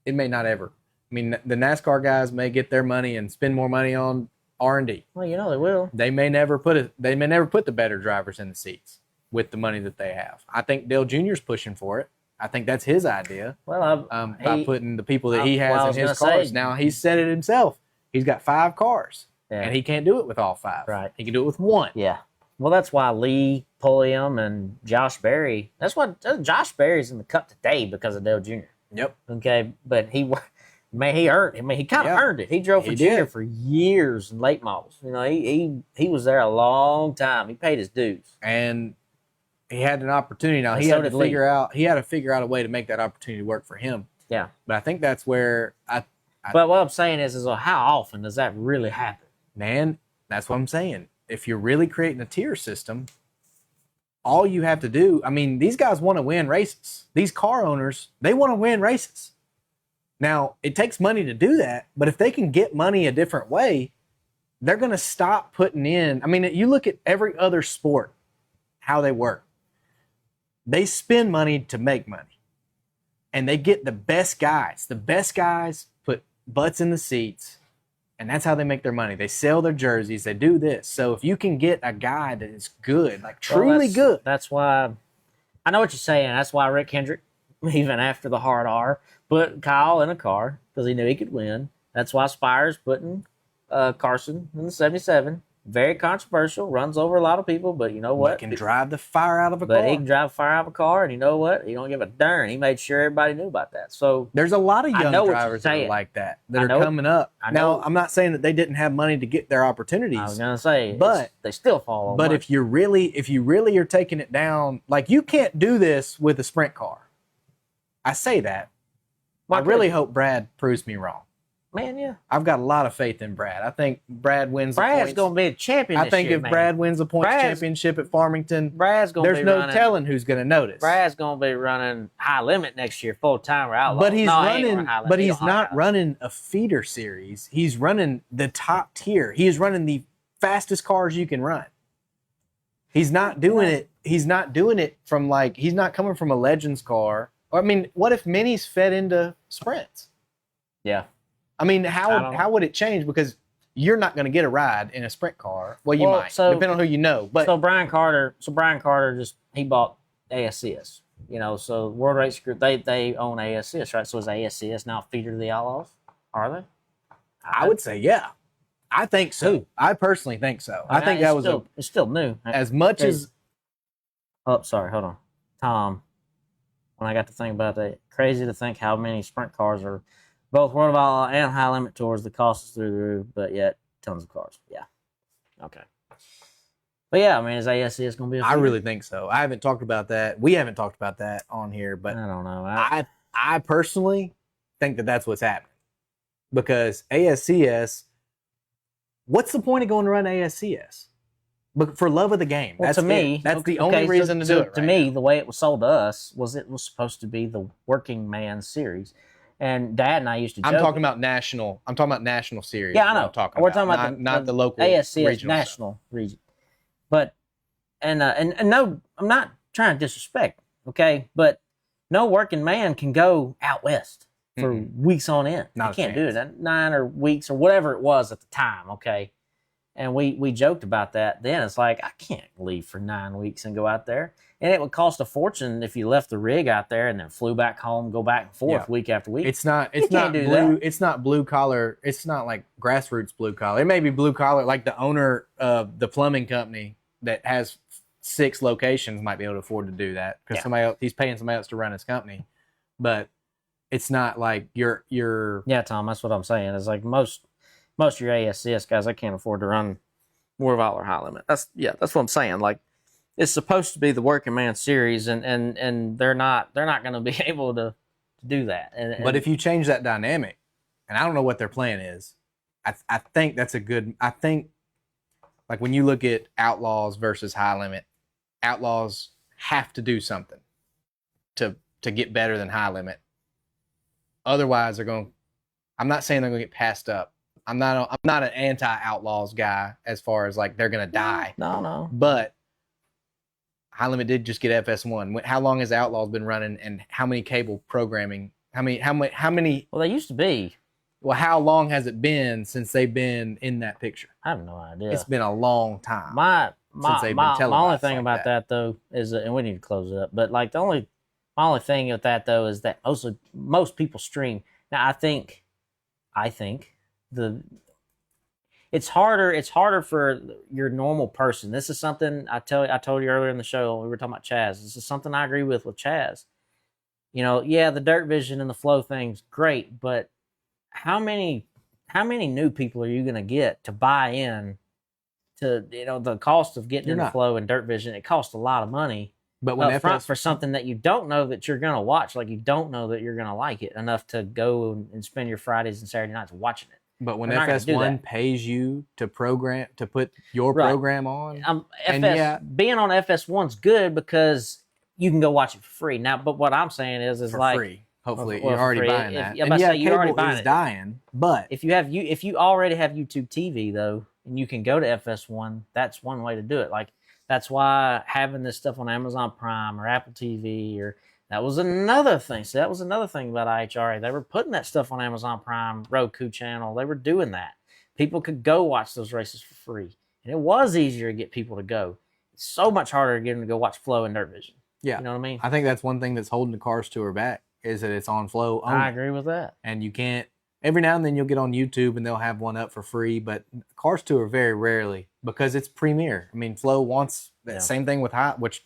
it may not ever. I mean, the NASCAR guys may get their money and spend more money on R&D. Well, you know they will. They may never put the better drivers in the seats with the money that they have. I think Dale Jr.'s pushing for it. I think that's his idea. Well, by putting the people that he has in his cars. Now he's said it himself. He's got 5 cars. Yeah. And he can't do it with all 5. Right. He can do it with 1. Yeah. Well, that's why Lee Pulliam and Josh Berry. That's what Josh Berry's in the Cup today because of Dale Jr. Yep. Okay, but he earned. I mean, he kind of earned it. He drove for Junior for years in late models. You know, he was there a long time. He paid his dues, and he had an opportunity. Now he had to figure out a way to make that opportunity work for him. Yeah. But I think that's where But what I'm saying is how often does that really happen? Man, that's what I'm saying. If you're really creating a tier system, all you have to do, I mean, these guys want to win races. These car owners, they want to win races. Now, it takes money to do that, but if they can get money a different way, they're going to stop putting in. I mean, you look at every other sport, how they work. They spend money to make money, and they get the best guys. The best guys put butts in the seats, and that's how they make their money. They sell their jerseys. They do this. So if you can get a guy that is good, like truly good. That's why, I know what you're saying. That's why Rick Hendrick, even after the hard R, put Kyle in a car because he knew he could win. That's why Spire's putting Carson in the 77. Very controversial, runs over a lot of people, but you know what? He can drive the fire out of a car. But he can drive fire out of a car, and you know what? He don't give a darn. He made sure everybody knew about that. So there's a lot of young drivers that are like that are coming up. Now, I'm not saying that they didn't have money to get their opportunities. I was gonna say, but they still fall on But money. if you really are taking it down, like you can't do this with a sprint car. I say that. I really hope Brad proves me wrong. Man, yeah. I've got a lot of faith in Brad. I think Brad wins the points. Brad's going to be a champion I think if Brad wins the points championship at Farmington, there's no telling who's going to notice. Brad's going to be running high limit next year, full time or outlaw. But he's not running a feeder series. He's running the top tier. He is running the fastest cars you can run. He's not doing it. He's not doing it from he's not coming from a Legends car. I mean, what if Minis fed into sprints? Yeah. I mean, how would it change? Because you're not going to get a ride in a sprint car. Well, you might, depending on who you know. But so Brian Carter he bought ASCS. You know, so World Race Group they own ASCS, right? So is ASCS now feeder to the Outlaws? Are they? I would say yeah. I think so. I personally think so. I think that was it's still new. As much as. Oh, sorry. Hold on, Tom. When I got to think about that, crazy to think how many sprint cars are. Both World of Outlaw and High Limit Tours, the cost is through the roof, but yet tons of cars. Yeah. Okay. But yeah, I mean, is ASCS going to be a feeder? I really think so. I haven't talked about that. We haven't talked about that on here, but I don't know. I personally think that that's what's happening. Because ASCS, what's the point of going to run ASCS? But for love of the game. Well, that's to me, that's the only reason to do it. To me, the way it was sold to us was it was supposed to be the working man series. And Dad and I used to joke. I'm talking about national series. Yeah, I know. We're talking about not the local ASCS national region. But and no, I'm not trying to disrespect, okay? But no working man can go out west for weeks on end. You can't do it. 9 or weeks or whatever it was at the time, okay? And we joked about that then. It's like, I can't leave for 9 weeks and go out there. And it would cost a fortune if you left the rig out there and then flew back home, go back and forth week after week. It's not blue collar. It's not like grassroots blue collar. It may be blue collar, like the owner of the plumbing company that has 6 locations might be able to afford to do that because somebody else, he's paying somebody else to run his company. But it's not like you're Yeah, Tom, that's what I'm saying. It's like most of your ASCS guys, they can't afford to run more vol or high limit. That's what I'm saying. Like, it's supposed to be the working man series, and they're not going to be able to do that. But if you change that dynamic, and I don't know what their plan is, I think that's a good. I think, like, when you look at Outlaws versus High Limit, Outlaws have to do something to get better than High Limit. Otherwise, they're going. I'm not saying they're going to get passed up. I'm not an anti-Outlaws guy as far as like they're going to die. No. But High Limit did just get FS1. How long has Outlaws been running, and how many cable programming? How many? Well, they used to be. Well, how long has it been since they've been in that picture? I have no idea. It's been a long time. My only thing like about that though is, and we need to close it up. But like my only thing with that though is that most people stream. Now I think it's harder for your normal person. This is something I told you earlier in the show when we were talking about Chaz. This is something I agree with Chaz. You know, yeah, the dirt vision and the flow thing's great, but how many new people are you going to get to buy in to, you know, the cost of getting into flow and dirt vision? It costs a lot of money. But when up front for something that you don't know that you're going to watch, like you don't know that you're going to like it enough to go and spend your Fridays and Saturday nights watching it. But when FS1 pays you to put your program on, being on FS1's good because you can go watch it for free. Now, but what I'm saying is for like free. Hopefully, you're already buying that. You're already buying it. Dying, but if you already have YouTube TV though, and you can go to FS1, that's one way to do it. Like that's why having this stuff on Amazon Prime or Apple TV that was another thing. So that was another thing about IHRA. They were putting that stuff on Amazon Prime, Roku channel. They were doing that. People could go watch those races for free, and it was easier to get people to go. It's so much harder to get them to go watch Flow and Dirt Vision. Yeah, you know what I mean. I think that's one thing that's holding the Cars Tour back. Is that it's on Flow only. I agree with that. And you can't, every now and then you'll get on YouTube and they'll have one up for free, but Cars Tour very rarely because it's premiere. I mean, Flow wants that same thing with High, which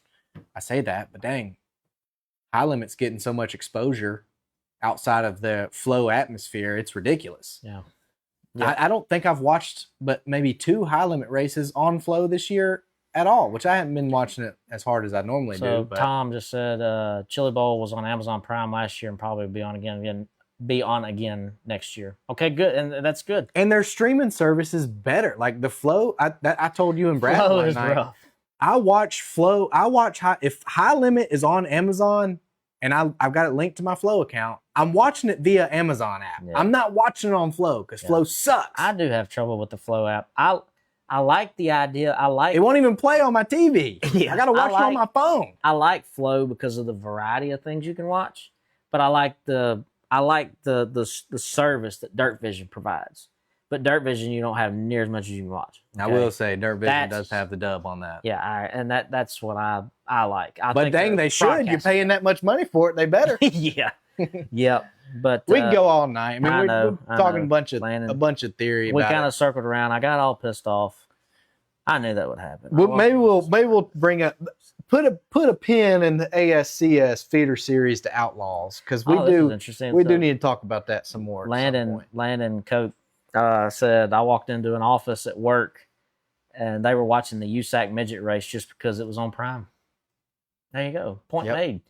I say that, but dang, High Limit's getting so much exposure outside of the Flow atmosphere. It's ridiculous. Yeah. I don't think I've watched but maybe 2 High Limit races on Flow this year at all, which I haven't been watching it as hard as I normally do. So Tom just said Chili Bowl was on Amazon Prime last year and probably be on again next year. Okay, good, and that's good. And their streaming service is better. Like the Flow, I told you and Brad Flow one is night. rough. I watch Flow. If High Limit is on Amazon and I've got it linked to my Flow account, I'm watching it via Amazon app. Yeah. I'm not watching it on Flow because Flow sucks. I do have trouble with the Flow app. I like the idea. It won't even play on my TV. Yeah, I got to watch it on my phone. I like Flow because of the variety of things you can watch, but I like the service that Dirt Vision provides. But Dirt Vision, you don't have near as much as you can watch. Okay? I will say Dirt Vision does have the dub on that. Yeah, that's what I like. But dang, they should. You're paying that much money for it. They better. Yeah. Yep. But we can go all night. I mean, we're talking a bunch of theory. We kind of circled around. I got all pissed off. I knew that would happen. Well, maybe we'll bring put a pin in the ASCS feeder series to Outlaws because we do need to talk about that some more. Landon Coke said I walked into an office at work and they were watching the USAC midget race just because it was on Prime. There you go. Point made.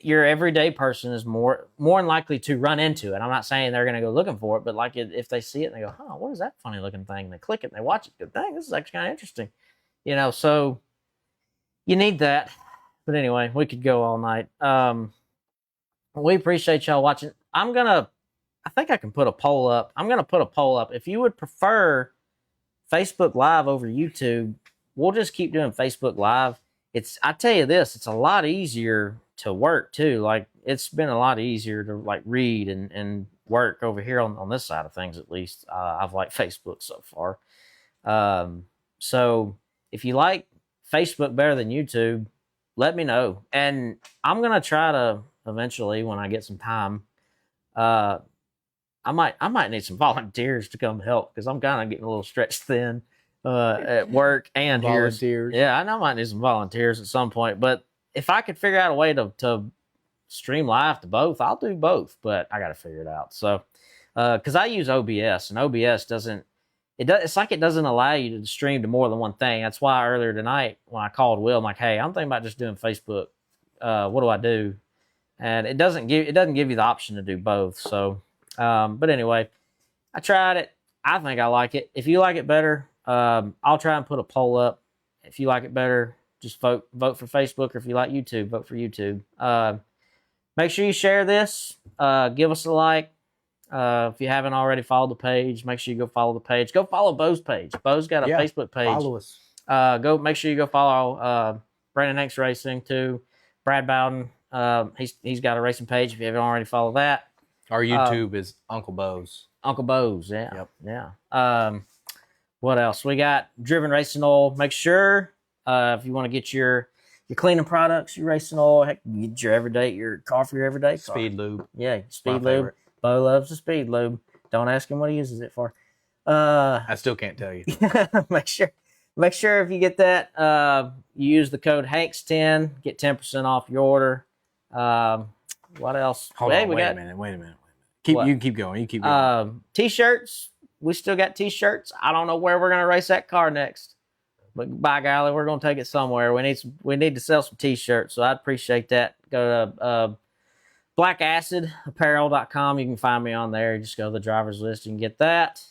Your everyday person is more than likely to run into it. I'm not saying they're going to go looking for it, but like if they see it and they go, "Huh, what is that funny looking thing?" And they click it and they watch it. Go, dang, this is actually kind of interesting. You know, so you need that. But anyway, we could go all night. We appreciate y'all watching. I think I can put a poll up. I'm going to put a poll up. If you would prefer Facebook Live over YouTube, we'll just keep doing Facebook Live. I tell you this, it's a lot easier to work too. Like it's been a lot easier to like read and work over here on this side of things. At least I've liked Facebook so far. So if you like Facebook better than YouTube, let me know. And I'm gonna try to eventually, when I get some time, I might need some volunteers to come help because I'm kind of getting a little stretched thin at work and volunteers. Here. Yeah, I know I might need some volunteers at some point, but if I could figure out a way to stream live to both, I'll do both, but I got to figure it out. So, because I use OBS, and OBS doesn't, it's like it doesn't allow you to stream to more than one thing. That's why earlier tonight when I called Will, I'm like, hey, I'm thinking about just doing Facebook. What do I do? And it doesn't give you the option to do both. So, but anyway, I tried it. I think I like it. If you like it better, I'll try and put a poll up. If you like it better, just vote for Facebook, or if you like YouTube, vote for YouTube. Make sure you share this. Give us a like. If you haven't already followed the page, make sure you go follow the page. Go follow Bo's page. Bo's got a Facebook page. Follow us. Go make sure you go follow Brandon Hanks Racing too. Brad Bowden. He's got a racing page. If you haven't already followed that. Our YouTube is Uncle Bo's. Uncle Bo's, yeah. Yep. Yeah. What else? We got Driven Racing Oil. Make sure if you want to get your cleaning products, your racing oil, heck, get your car for your everyday car. Speed lube. Yeah, speed lube. Favorite. Bo loves the speed lube. Don't ask him what he uses it for. I still can't tell you. make sure if you get that, you use the code Hanks10, get 10% off your order. What else? Hold on, wait a minute. You can keep going. T-shirts. We still got T-shirts. I don't know where we're gonna race that car next, but by golly, we're gonna take it somewhere. We need to sell some T-shirts, so I'd appreciate that. Go to blackacidapparel.com. You can find me on there. Just go to the driver's list. You can get that.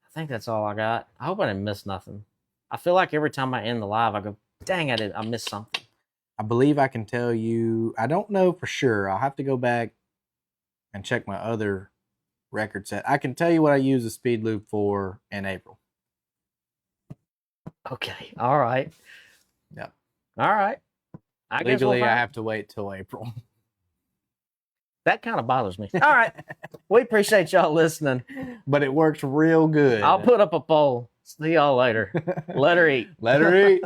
I think that's all I got. I hope I didn't miss nothing. I feel like every time I end the live, I go, dang, I missed something. I believe I can tell you. I don't know for sure. I'll have to go back and check my other record set. I can tell you what I use the speed lube for in April. Okay. All right. Yep. All right. Legally, I have to wait till April. That kind of bothers me. All right. We appreciate y'all listening. But it works real good. I'll put up a poll. See y'all later. Let her eat. Let her eat.